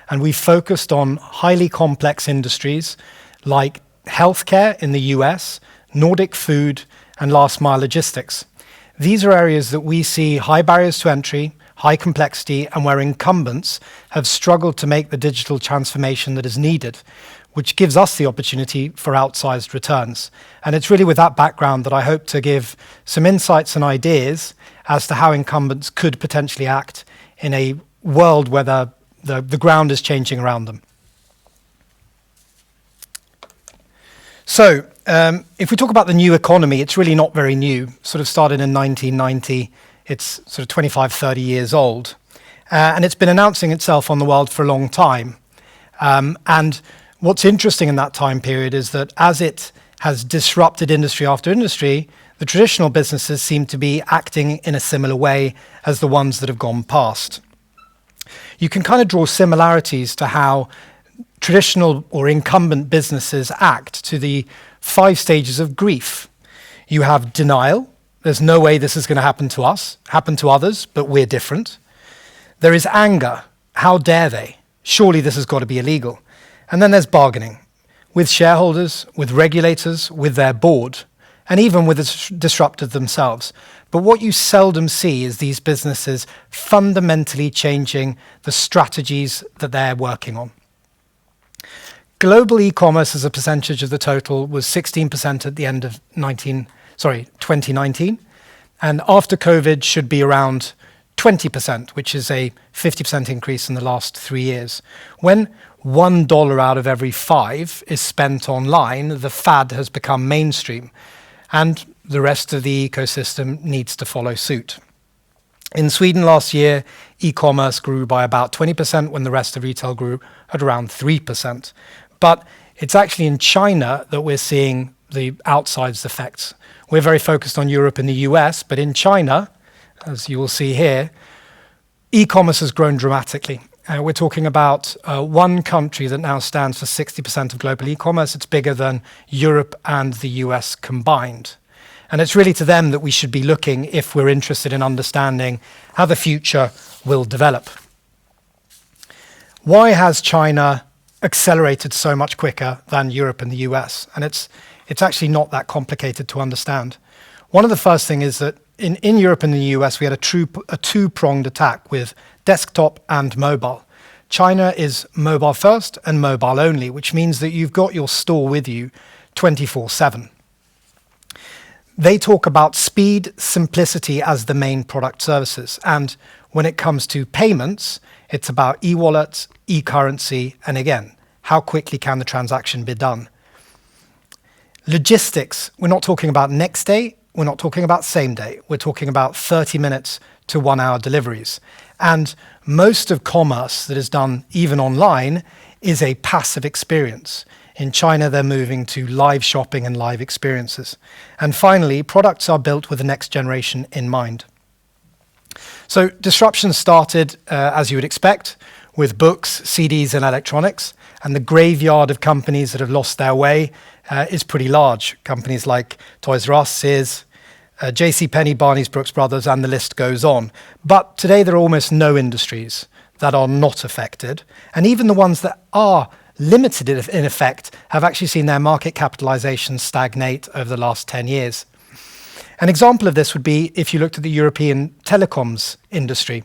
And we've focused on highly complex industries like healthcare in the US, Nordic food, and last mile logistics. These are areas that we see high barriers to entry, high complexity, and where incumbents have struggled to make the digital transformation that is needed, which gives us the opportunity for outsized returns. And it's really with that background that I hope to give some insights and ideas as to how incumbents could potentially act in a world where the ground is changing around them. So, if we talk about the new economy, it's really not very new. Sort of started in 1990. It's sort of 25, 30 years old. And it's been announcing itself on the world for a long time. And what's interesting in that time period is that as it has disrupted industry after industry, the traditional businesses seem to be acting in a similar way as the ones that have gone past. You can kind of draw similarities to how traditional or incumbent businesses act to the 5 stages of grief. You have denial. There's no way this is going to happen to us, happen to others, but we're different. There is anger. How dare they? Surely this has got to be illegal. And then there's bargaining with shareholders, with regulators, with their board, and even with the disruptors themselves. But what you seldom see is these businesses fundamentally changing the strategies that they're working on. Global e-commerce as a percentage of the total was 16% at the end of 2019. And after COVID should be around 20%, which is a 50% increase in the last 3 years. When $1 out of every 5 is spent online, the fad has become mainstream, and the rest of the ecosystem needs to follow suit. In Sweden last year, e-commerce grew by about 20% when the rest of retail grew at around 3%. But it's actually in China that we're seeing the outsized effects. We're very focused on Europe and the US, but in China, as you will see here, e-commerce has grown dramatically. We're talking about one country that now stands for 60% of global e-commerce. It's bigger than Europe and the US combined. And it's really to them that we should be looking if we're interested in understanding how the future will develop. Why has China accelerated so much quicker than Europe and the US? And it's actually not that complicated to understand. One of the first things is that in Europe and the US, we had a two-pronged attack with desktop and mobile. China is mobile first and mobile only, which means that you've got your store with you 24/7. They talk about speed, simplicity as the main product services. And when it comes to payments, it's about e-wallets, e-currency, and again, how quickly can the transaction be done? Logistics, we're not talking about next day, we're not talking about same day, we're talking about 30 minutes to 1 hour deliveries. And most of commerce that is done even online is a passive experience. In China, they're moving to live shopping and live experiences. And finally, products are built with the next generation in mind. So disruption started, as you would expect, with books, CDs, and electronics. And the graveyard of companies that have lost their way is pretty large. Companies like Toys R Us, Sears, JCPenney, Barney's, Brooks Brothers, and the list goes on. But today there are almost no industries that are not affected. And even the ones that are limited in effect have actually seen their market capitalization stagnate over the last 10 years. An example of this would be if you looked at the European telecoms industry,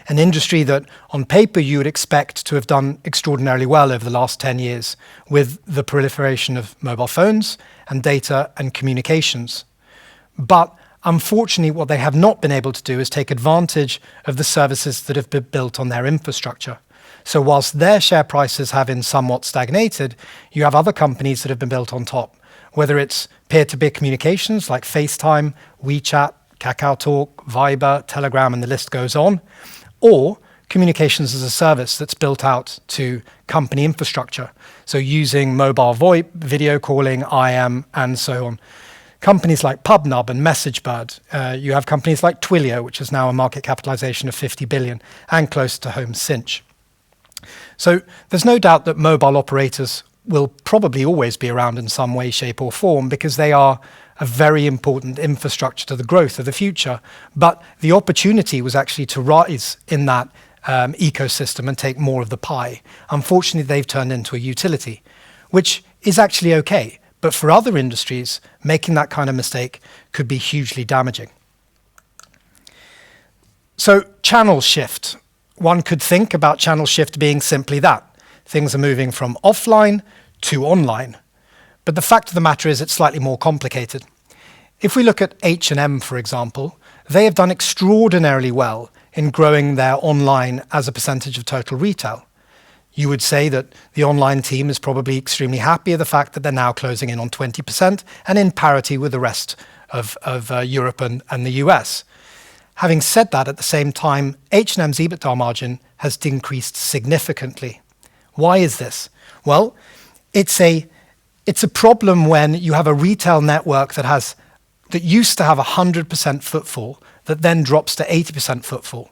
an industry that on paper you would expect to have done extraordinarily well over the last 10 years with the proliferation of mobile phones and data and communications. But unfortunately, what they have not been able to do is take advantage of the services that have been built on their infrastructure. So whilst their share prices have been somewhat stagnated, you have other companies that have been built on top, whether it's peer-to-peer communications like FaceTime, WeChat, KakaoTalk, Viber, Telegram, and the list goes on, or communications as a service that's built out to company infrastructure. So using mobile VoIP, video calling, IM, and so on. Companies like PubNub and MessageBird. You have companies like Twilio, which is now a market capitalization of 50 billion, and close to home Cinch. So there's no doubt that mobile operators will probably always be around in some way, shape, or form because they are a very important infrastructure to the growth of the future. But the opportunity was actually to rise in that ecosystem and take more of the pie. Unfortunately, they've turned into a utility, which is actually okay. But for other industries, making that kind of mistake could be hugely damaging. So channel shift. One could think about channel shift being simply that. Things are moving from offline to online. But the fact of the matter is it's slightly more complicated. If we look at H&M, for example, they have done extraordinarily well in growing their online as a percentage of total retail. You would say that the online team is probably extremely happy with the fact that they're now closing in on 20% and in parity with the rest of Europe and the US. Having said that, at the same time, H&M's EBITDA margin has decreased significantly. Why is this? Well, it's a problem when you have a retail network that used to have 100% footfall that then drops to 80% footfall,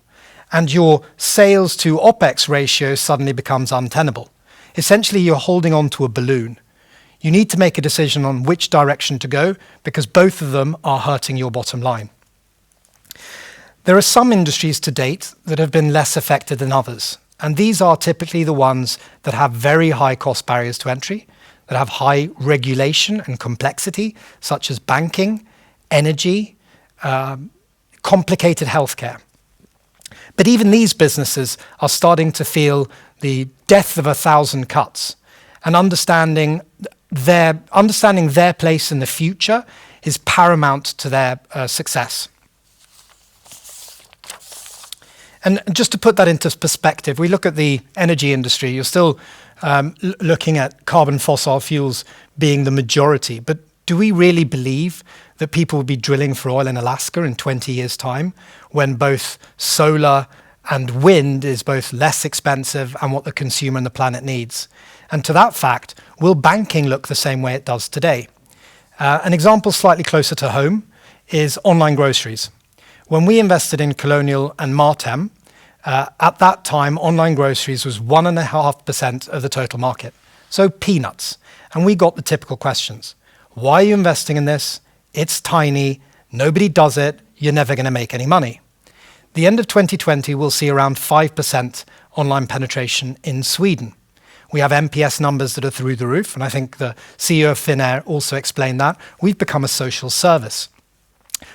and your sales to OPEX ratio suddenly becomes untenable. Essentially, you're holding on to a balloon. You need to make a decision on which direction to go because both of them are hurting your bottom line. There are some industries to date that have been less affected than others, and these are typically the ones that have very high cost barriers to entry, that have high regulation and complexity, such as banking, energy, complicated healthcare. But even these businesses are starting to feel the death of 1,000 cuts, and understanding their place in the future is paramount to their success. And just to put that into perspective, we look at the energy industry, you're still looking at carbon fossil fuels being the majority. But do we really believe that people will be drilling for oil in Alaska in 20 years' time when both solar and wind is both less expensive and what the consumer and the planet needs? And to that fact, will banking look the same way it does today? An example slightly closer to home is online groceries. When we invested in Colonial and Martem, at that time, online groceries was 1.5% of the total market. So peanuts. And we got the typical questions. Why are you investing in this? It's tiny. Nobody does it. You're never going to make any money. The end of 2020, we'll see around 5% online penetration in Sweden. We have NPS numbers that are through the roof. And I think the CEO of Finnair also explained that. We've become a social service.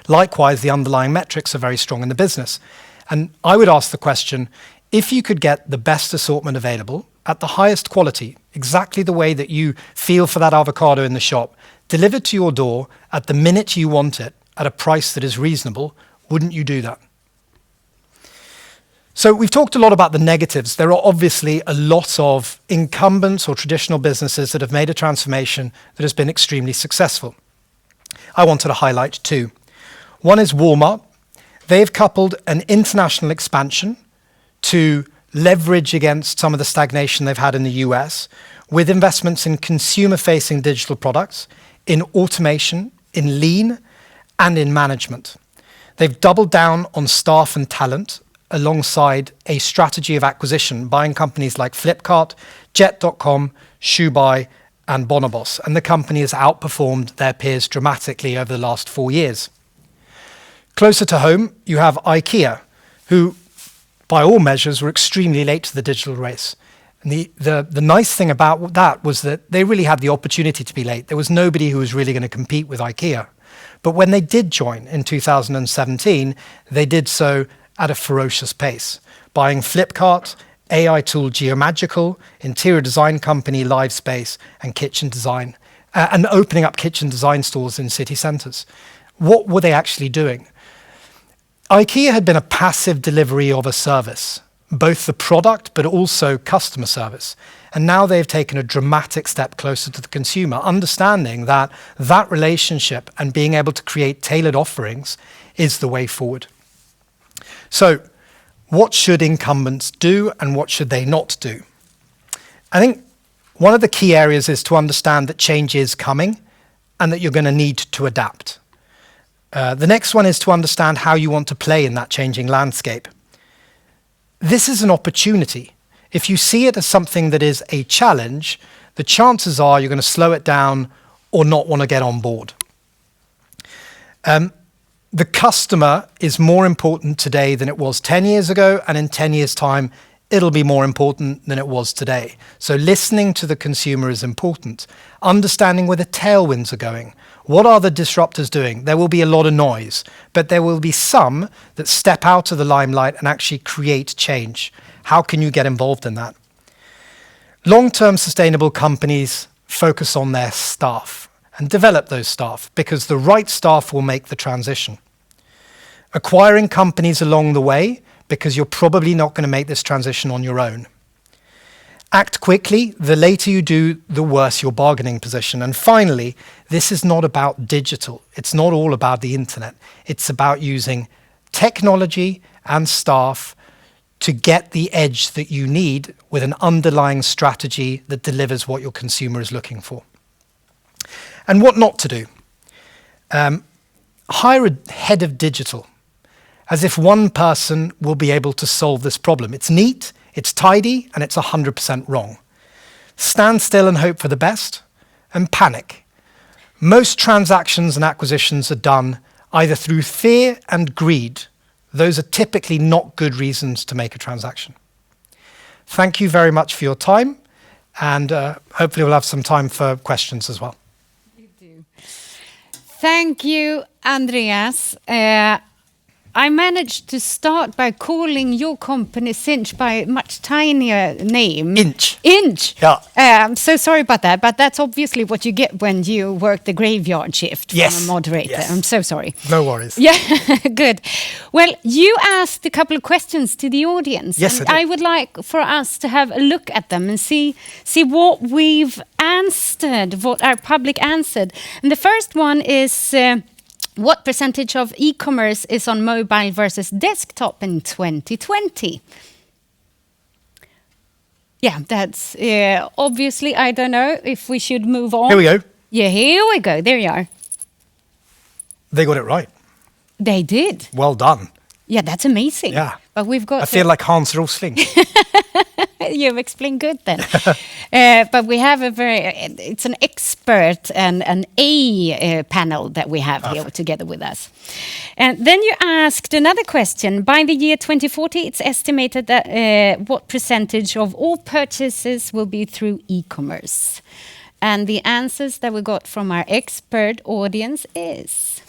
Likewise, the underlying metrics are very strong in the business. And I would ask the question, if you could get the best assortment available at the highest quality, exactly the way that you feel for that avocado in the shop, delivered to your door at the minute you want it at a price that is reasonable, wouldn't you do that? So we've talked a lot about the negatives. There are obviously a lot of incumbents or traditional businesses that have made a transformation that has been extremely successful. I wanted to highlight two. One is Walmart. They've coupled an international expansion to leverage against some of the stagnation they've had in the US with investments in consumer-facing digital products, in automation, in lean, and in management. They've doubled down on staff and talent alongside a strategy of acquisition, buying companies like Flipkart, Jet.com, Shoebuy, and Bonobos. And the company has outperformed their peers dramatically over the last 4 years. Closer to home, you have IKEA, who, by all measures, were extremely late to the digital race. And the nice thing about that was that they really had the opportunity to be late. There was nobody who was really going to compete with IKEA. But when they did join in 2017, they did so at a ferocious pace, buying Flipkart, AI tool Geomagical, interior design company Livespace, and kitchen design, and opening up kitchen design stores in city centres. What were they actually doing? IKEA had been a passive delivery of a service, both the product but also customer service. And now they've taken a dramatic step closer to the consumer, understanding that that relationship and being able to create tailored offerings is the way forward. So what should incumbents do and what should they not do? I think one of the key areas is to understand that change is coming and that you're going to need to adapt. The next one is to understand how you want to play in that changing landscape. This is an opportunity. If you see it as something that is a challenge, the chances are you're going to slow it down or not want to get on board. The customer is more important today than it was 10 years ago, and in 10 years' time, it'll be more important than it was today. So listening to the consumer is important. Understanding where the tailwinds are going. What are the disruptors doing? There will be a lot of noise, but there will be some that step out of the limelight and actually create change. How can you get involved in that? Long-term sustainable companies focus on their staff and develop those staff because the right staff will make the transition. Acquiring companies along the way because you're probably not going to make this transition on your own. Act quickly. The later you do, the worse your bargaining position. And finally, this is not about digital. It's not all about the internet. It's about using technology and staff to get the edge that you need with an underlying strategy that delivers what your consumer is looking for. And what not to do. Hire a head of digital, as if one person will be able to solve this problem. It's neat, it's tidy, and it's 100% wrong. Stand still and hope for the best, and panic. Most transactions and acquisitions are done either through fear and greed. Those are typically not good reasons to make a transaction. Thank you very much for your time, and hopefully we'll have some time for questions as well. You do. Thank you, Andreas. I managed to start by calling your company Sinch by a much tinier name. Inch. Inch. Yeah. I'm so sorry about that, but that's obviously what you get when you work the graveyard shift from a moderator. Yes. I'm so sorry. No worries. Yeah, good. Well, you asked a couple of questions to the audience. Yes, and I did. I would like for us to have a look at them and see what we've answered, what our public answered. And the first one is... what percentage of e-commerce is on mobile versus desktop in 2020? Yeah, that's obviously, I don't know if we should move on. Here we go. Yeah, here we go. There you are. They got it right. They did. Well done. Yeah, that's amazing. Yeah. But we've got... I feel like Hans Rosling. You've explained good then. But we have it's an expert and an A panel that we have here together with us. And then you asked another question. By the year 2040, it's estimated that what percentage of all purchases will be through e-commerce? And the answers that we got from our expert audience is...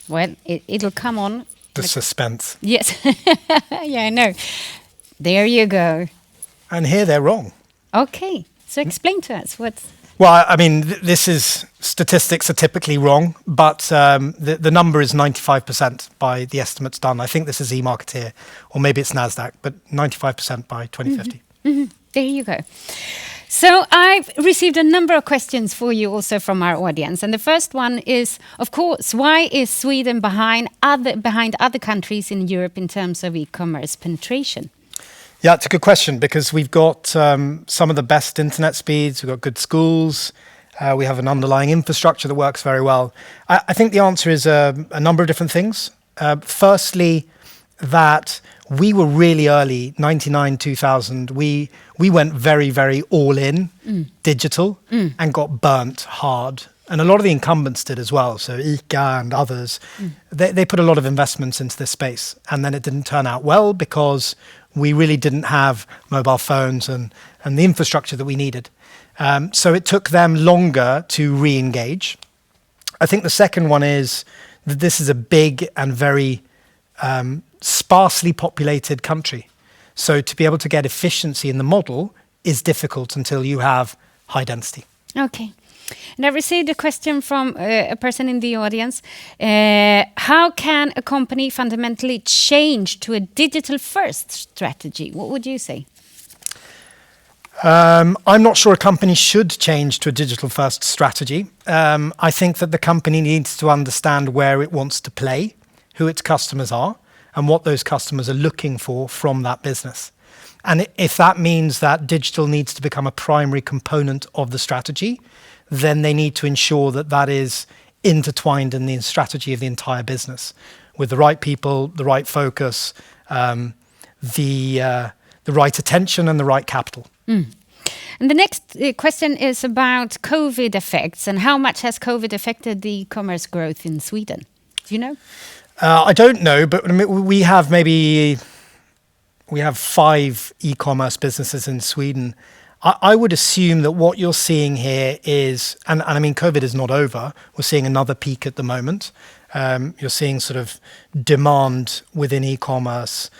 Well, it'll come on. The suspense. Yes. Yeah, I know. There you go. And here they're wrong. Okay. So explain to us what's... Well, I mean, statistics are typically wrong, but the number is 95% by the estimates done. I think this is eMarketeer, or maybe it's NASDAQ, but 95% by 2050. Mm-hmm. There you go. So I've received a number of questions for you also from our audience. And the first one is, of course, why is Sweden behind other countries in Europe in terms of e-commerce penetration? Yeah, it's a good question because we've got some of the best internet speeds, we've got good schools, we have an underlying infrastructure that works very well. I think the answer is a number of different things. Firstly, that we were really early, 99, 2000. We went very, very all in, digital, and got burnt hard. And a lot of the incumbents did as well. So ICA and others, they put a lot of investments into this space. And then it didn't turn out well because we really didn't have mobile phones and the infrastructure that we needed. So it took them longer to re-engage. I think the second one is that this is a big and very sparsely populated country. So to be able to get efficiency in the model is difficult until you have high density. Okay. And I received a question from a person in the audience. How can a company fundamentally change to a digital-first strategy? What would you say? I'm not sure a company should change to a digital-first strategy. I think that the company needs to understand where it wants to play, who its customers are, and what those customers are looking for from that business. And if that means that digital needs to become a primary component of the strategy, then they need to ensure that that is intertwined in the strategy of the entire business with the right people, the right focus, the right attention and the right capital. And the next question is about COVID effects and how much has COVID affected the e-commerce growth in Sweden? Do you know? I don't know, but we have 5 e-commerce businesses in Sweden. I would assume that what you're seeing here is, and I mean, COVID is not over. We're seeing another peak at the moment. You're seeing sort of demand within e-commerce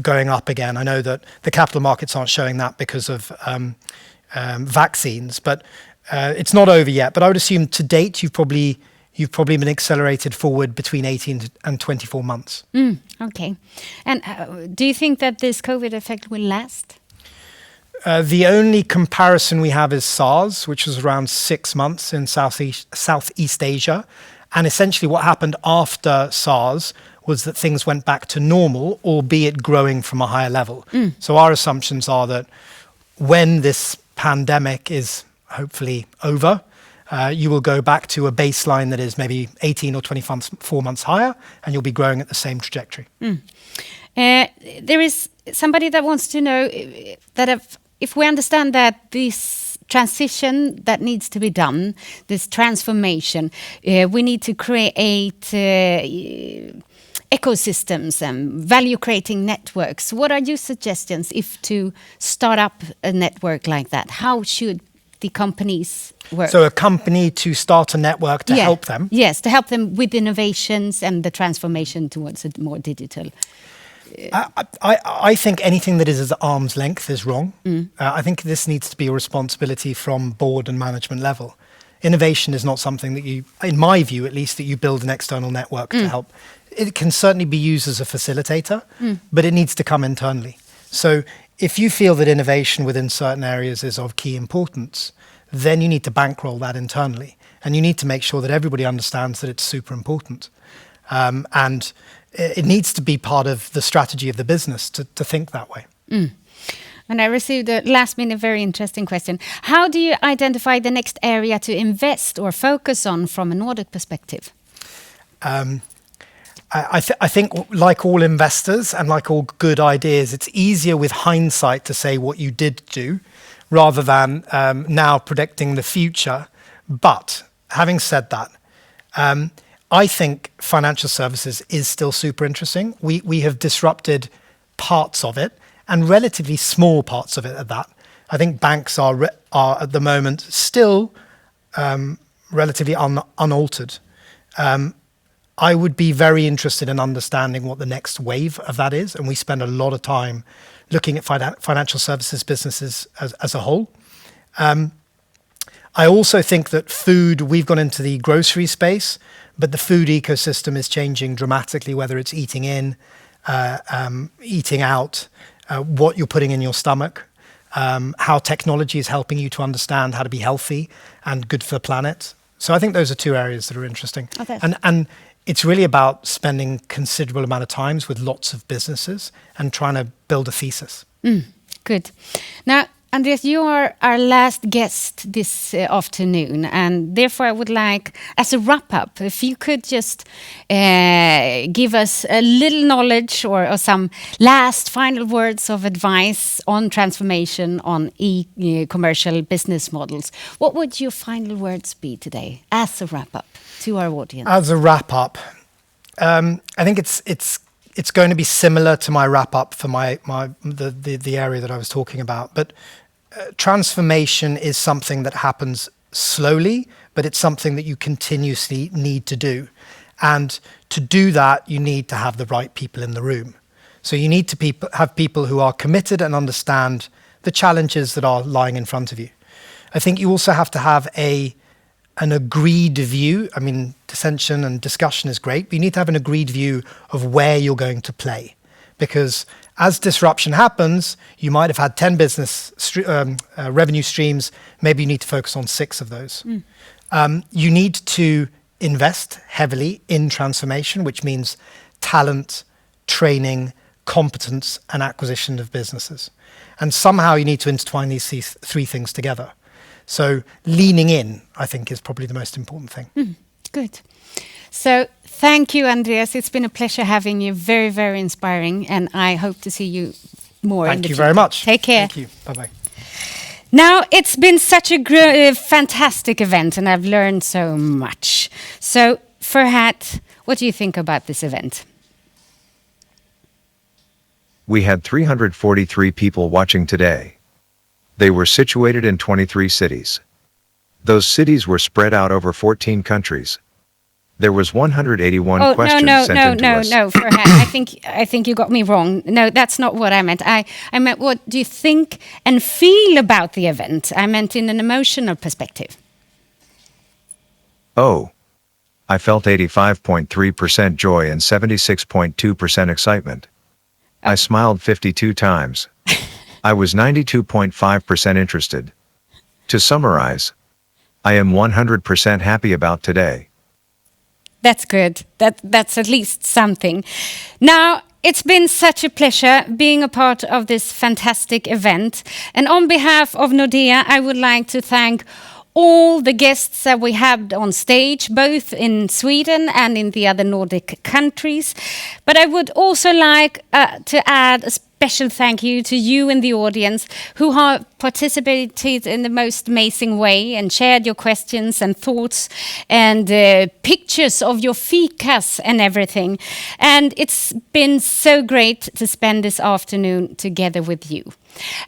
going up again. I know that the capital markets aren't showing that because of vaccines, but it's not over yet. But I would assume to date you've probably been accelerated forward between 18 and 24 months. Okay. And do you think that this COVID effect will last? The only comparison we have is SARS, which was around 6 months in Southeast Asia. And essentially what happened after SARS was that things went back to normal, albeit growing from a higher level. So our assumptions are that when this pandemic is hopefully over, you will go back to a baseline that is maybe 18 or 24 months higher, and you'll be growing at the same trajectory. There is somebody that wants to know that if we understand that this transition that needs to be done, this transformation, we need to create ecosystems and value-creating networks. What are your suggestions if to start up a network like that? How should the companies work? So a company to start a network to help them? Yes, to help them with innovations and the transformation towards a more digital. I think anything that is at arm's length is wrong. I think this needs to be a responsibility from board and management level. Innovation is not something that you, in my view at least, that you build an external network to help. It can certainly be used as a facilitator, but it needs to come internally. So if you feel that innovation within certain areas is of key importance, then you need to bankroll that internally. And you need to make sure that everybody understands that it's super important. And it needs to be part of the strategy of the business to think that way. And I received a last minute very interesting question. How do you identify the next area to invest or focus on from a Nordic perspective? I think like all investors and like all good ideas, it's easier with hindsight to say what you did do rather than now predicting the future. But having said that, I think financial services is still super interesting. We have disrupted parts of it and relatively small parts of it at that. I think banks are at the moment still relatively unaltered. I would be very interested in understanding what the next wave of that is, and we spend a lot of time looking at financial services businesses as a whole. I also think that food, we've gone into the grocery space, but the food ecosystem is changing dramatically, whether it's eating in, eating out, what you're putting in your stomach. how technology is helping you to understand how to be healthy and good for the planet. So I think those are two areas that are interesting. Okay. And it's really about spending considerable amount of times with lots of businesses and trying to build a thesis. Good. Now, Andreas, you are our last guest this afternoon, and therefore I would like, as a wrap-up, if you could just give us a little knowledge or some last final words of advice on transformation on commercial business models. What would your final words be today as a wrap-up to our audience? As a wrap-up, I think it's going to be similar to my wrap-up for the area that I was talking about. But transformation is something that happens slowly, but it's something that you continuously need to do. And to do that, you need to have the right people in the room. So you need to have people who are committed and understand the challenges that are lying in front of you. I think you also have to have an agreed view. I mean, dissension and discussion is great, but you need to have an agreed view of where you're going to play. Because as disruption happens, you might have had 10 business revenue streams. Maybe you need to focus on 6 of those. You need to invest heavily in transformation, which means talent, training, competence, and acquisition of businesses. And somehow you need to intertwine these 3 things together. So leaning in, I think, is probably the most important thing. Good. So thank you, Andreas. It's been a pleasure having you. Very, very inspiring. And I hope to see you more in the future. Thank you very much. Take care. Thank you. Bye-bye. Now, it's been such a fantastic event, and I've learned so much. So, Furhat, what do you think about this event? We had 343 people watching today. They were situated in 23 cities. Those cities were spread out over 14 countries. There was 181 questions sent in to us. No, Furhat, I think you got me wrong. No, that's not what I meant. I meant, what do you think and feel about the event? I meant in an emotional perspective. Oh. I felt 85.3% joy and 76.2% excitement. I smiled 52 times. I was 92.5% interested. To summarize, I am 100% happy about today. That's good. That's at least something. Now, it's been such a pleasure being a part of this fantastic event. And on behalf of Nordea, I would like to thank all the guests that we had on stage, both in Sweden and in the other Nordic countries. But I would also like to add a special thank you to you in the audience who have participated in the most amazing way and shared your questions and thoughts and pictures of your fikas and everything. And it's been so great to spend this afternoon together with you.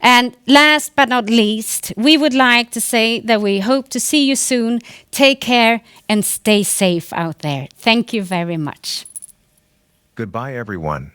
And last but not least, we would like to say that we hope to see you soon. Take care and stay safe out there. Thank you very much. Goodbye, everyone.